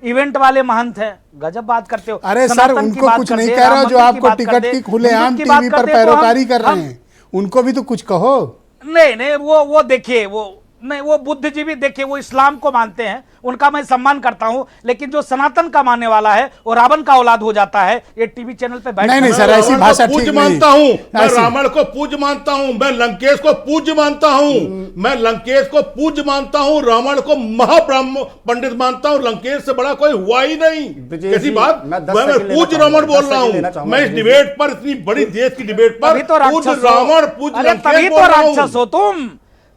इवेंट वाले महंत हैं। गजब बात करते हो। अरे सर, सनातन की उनको बात कुछ करते, नहीं कह रहा राम हूं, जो मंदिर की आपको बात टिकट करते, की खुलेआम हिंदुत्व की बात टीवी पर करते, तो पैरोकारी कर रहे हम- हैं, उनको भी तो कुछ कहो। नहीं वो देखिए, वो बुद्धिजीवी देखिए, वो इस्लाम को मानते हैं, उनका मैं सम्मान करता हूं। लेकिन जो सनातन का मानने वाला है वो रावण का औलाद हो जाता है। ये टीवी चैनल पे बैठ नहीं, मैं सर, ऐसी रावण भाषा को पूज्य ठीक नहीं। मानता हूं, मैं ऐसी- रावण को पूज्य मानता हूं, मैं लंकेश को पूज्य मानता हूं, मैं लंकेश को पूज्य मानता हूं, रावण को महाब्राह्मण पंडित मानता हूं। लंकेश से बड़ा कोई हुआ ही नहीं। ब्रजेश कैसी जी, बात, मैं 10 मैं सेकंड लेना पूज्य चाहूंगा, रावण बोल 10 रहा सेकंड लेना हूं। चाहूंगा मैं इस ब्रजेश डिबेट पर, इतनी बड़ी देश की डिबेट पर तभी तो पूज्य राक्षस हो। रावण, पूज्य अरे लंकेश तभी बोल तो रहा हूं। राक्षस हो तुम,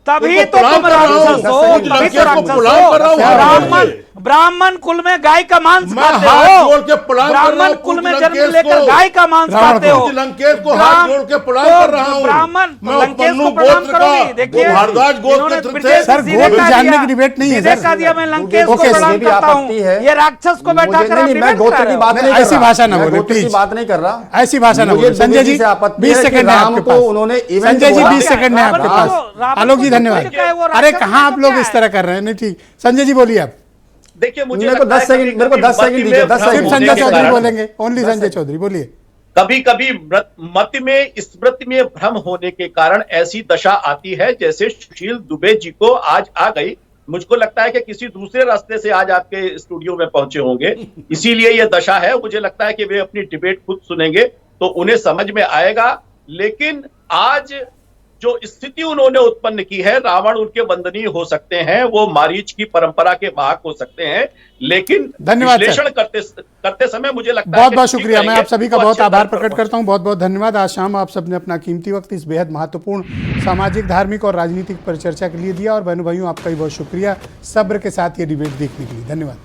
तभी उनको तो प्रणाम तुम कर रहा हूं, राक्षस हो, पूज्य तभी लंकेश तो को राक्षस प्रणाम कर रहा हूं। हो। ब्राह्मण कुल में गाय का मांस मैं खाते हाथ हो, जोड़ के प्रणाम कर रहा हूं ब्राह्मण कुल में पूज्य जन्म लंकेश लेकर को। गाय का मांस खाते हो। पूज्य लंकेश को हाथ जोड़ के प्रणाम कर रहा हूं। ब्राह्मण मैं लंकेश को उपमन्यु प्रणाम गोत्र करो का, भी। देखिए, वो भारद्वाज गोत्र इन्होंने के ब्रजेश थे। सर, सीधे गोत्र कह जानने दिया, की डिबेट नहीं है, सीधे सर। कह दिया मैं लंकेश को ओके, प्रणाम ये भी करता आपत्ति हूं। है। ये राक्षस को बैठा मुझे कर नहीं, आप मैं डिबेट गोत्र करा की रहे बात हो। नहीं कर ऐसी रहा। भाषा ना मैं बोले, गोत्र की प्लीज। बात नहीं कर रहा। ऐसी भाषा ना मुझे बोले। संजय जी से आपत्ति 20 है कि सेकंड है राम आपके को पास। उन्होंने इवेंट संजय जी बोला। 20 सेकंड है आपके रावण पास। को आलोक जी जो धन्यवाद। क्या है वो अरे राक्षस कहाँ आप तो लोग क्या इस है? तरह कर रहे हैं? नहीं ठीक, संजय जी बोलिए आप। देखिए, मुझे मेरे को लगता है 10 सेकंड कभी-कभी मेरे को 10 सेकंड मति दीजिए, में 10 भ्रम सिर्फ सेकंड होने संजय के चौधरी कारण- बोलेंगे, ओनली संजय चौधरी बोलिए। कभी कभी मति में, स्मृति में भ्रम होने के कारण ऐसी दशा आती है जैसे सुशील दुबे जी को आज आ गई। मुझको लगता है कि किसी दूसरे रास्ते से आज आपके स्टूडियो में पहुंचे होंगे, इसीलिए यह दशा है। मुझे लगता है कि वे अपनी डिबेट खुद सुनेंगे तो उन्हें समझ में आएगा। लेकिन आज जो स्थिति उन्होंने उत्पन्न की है, रावण उनके वंदनीय हो सकते हैं, वो मारीच की परंपरा के वाहक हो सकते हैं, लेकिन धन्यवाद सर। विश्लेषण करते समय मुझे लगता है बहुत कि बहुत ठीक शुक्रिया, मैं रहेंगे, आप सभी का वो बहुत अच्छे आभार दर पर प्रकट करता हूं। बहुत बहुत धन्यवाद। आज शाम आप सबने अपना कीमती वक्त इस बेहद महत्वपूर्ण सामाजिक, धार्मिक और राजनीतिक परिचर्चा के लिए दिया। और बहनों भाइयों, आपका भी बहुत शुक्रिया सब्र के साथ ये डिबेट देखने के लिए। धन्यवाद।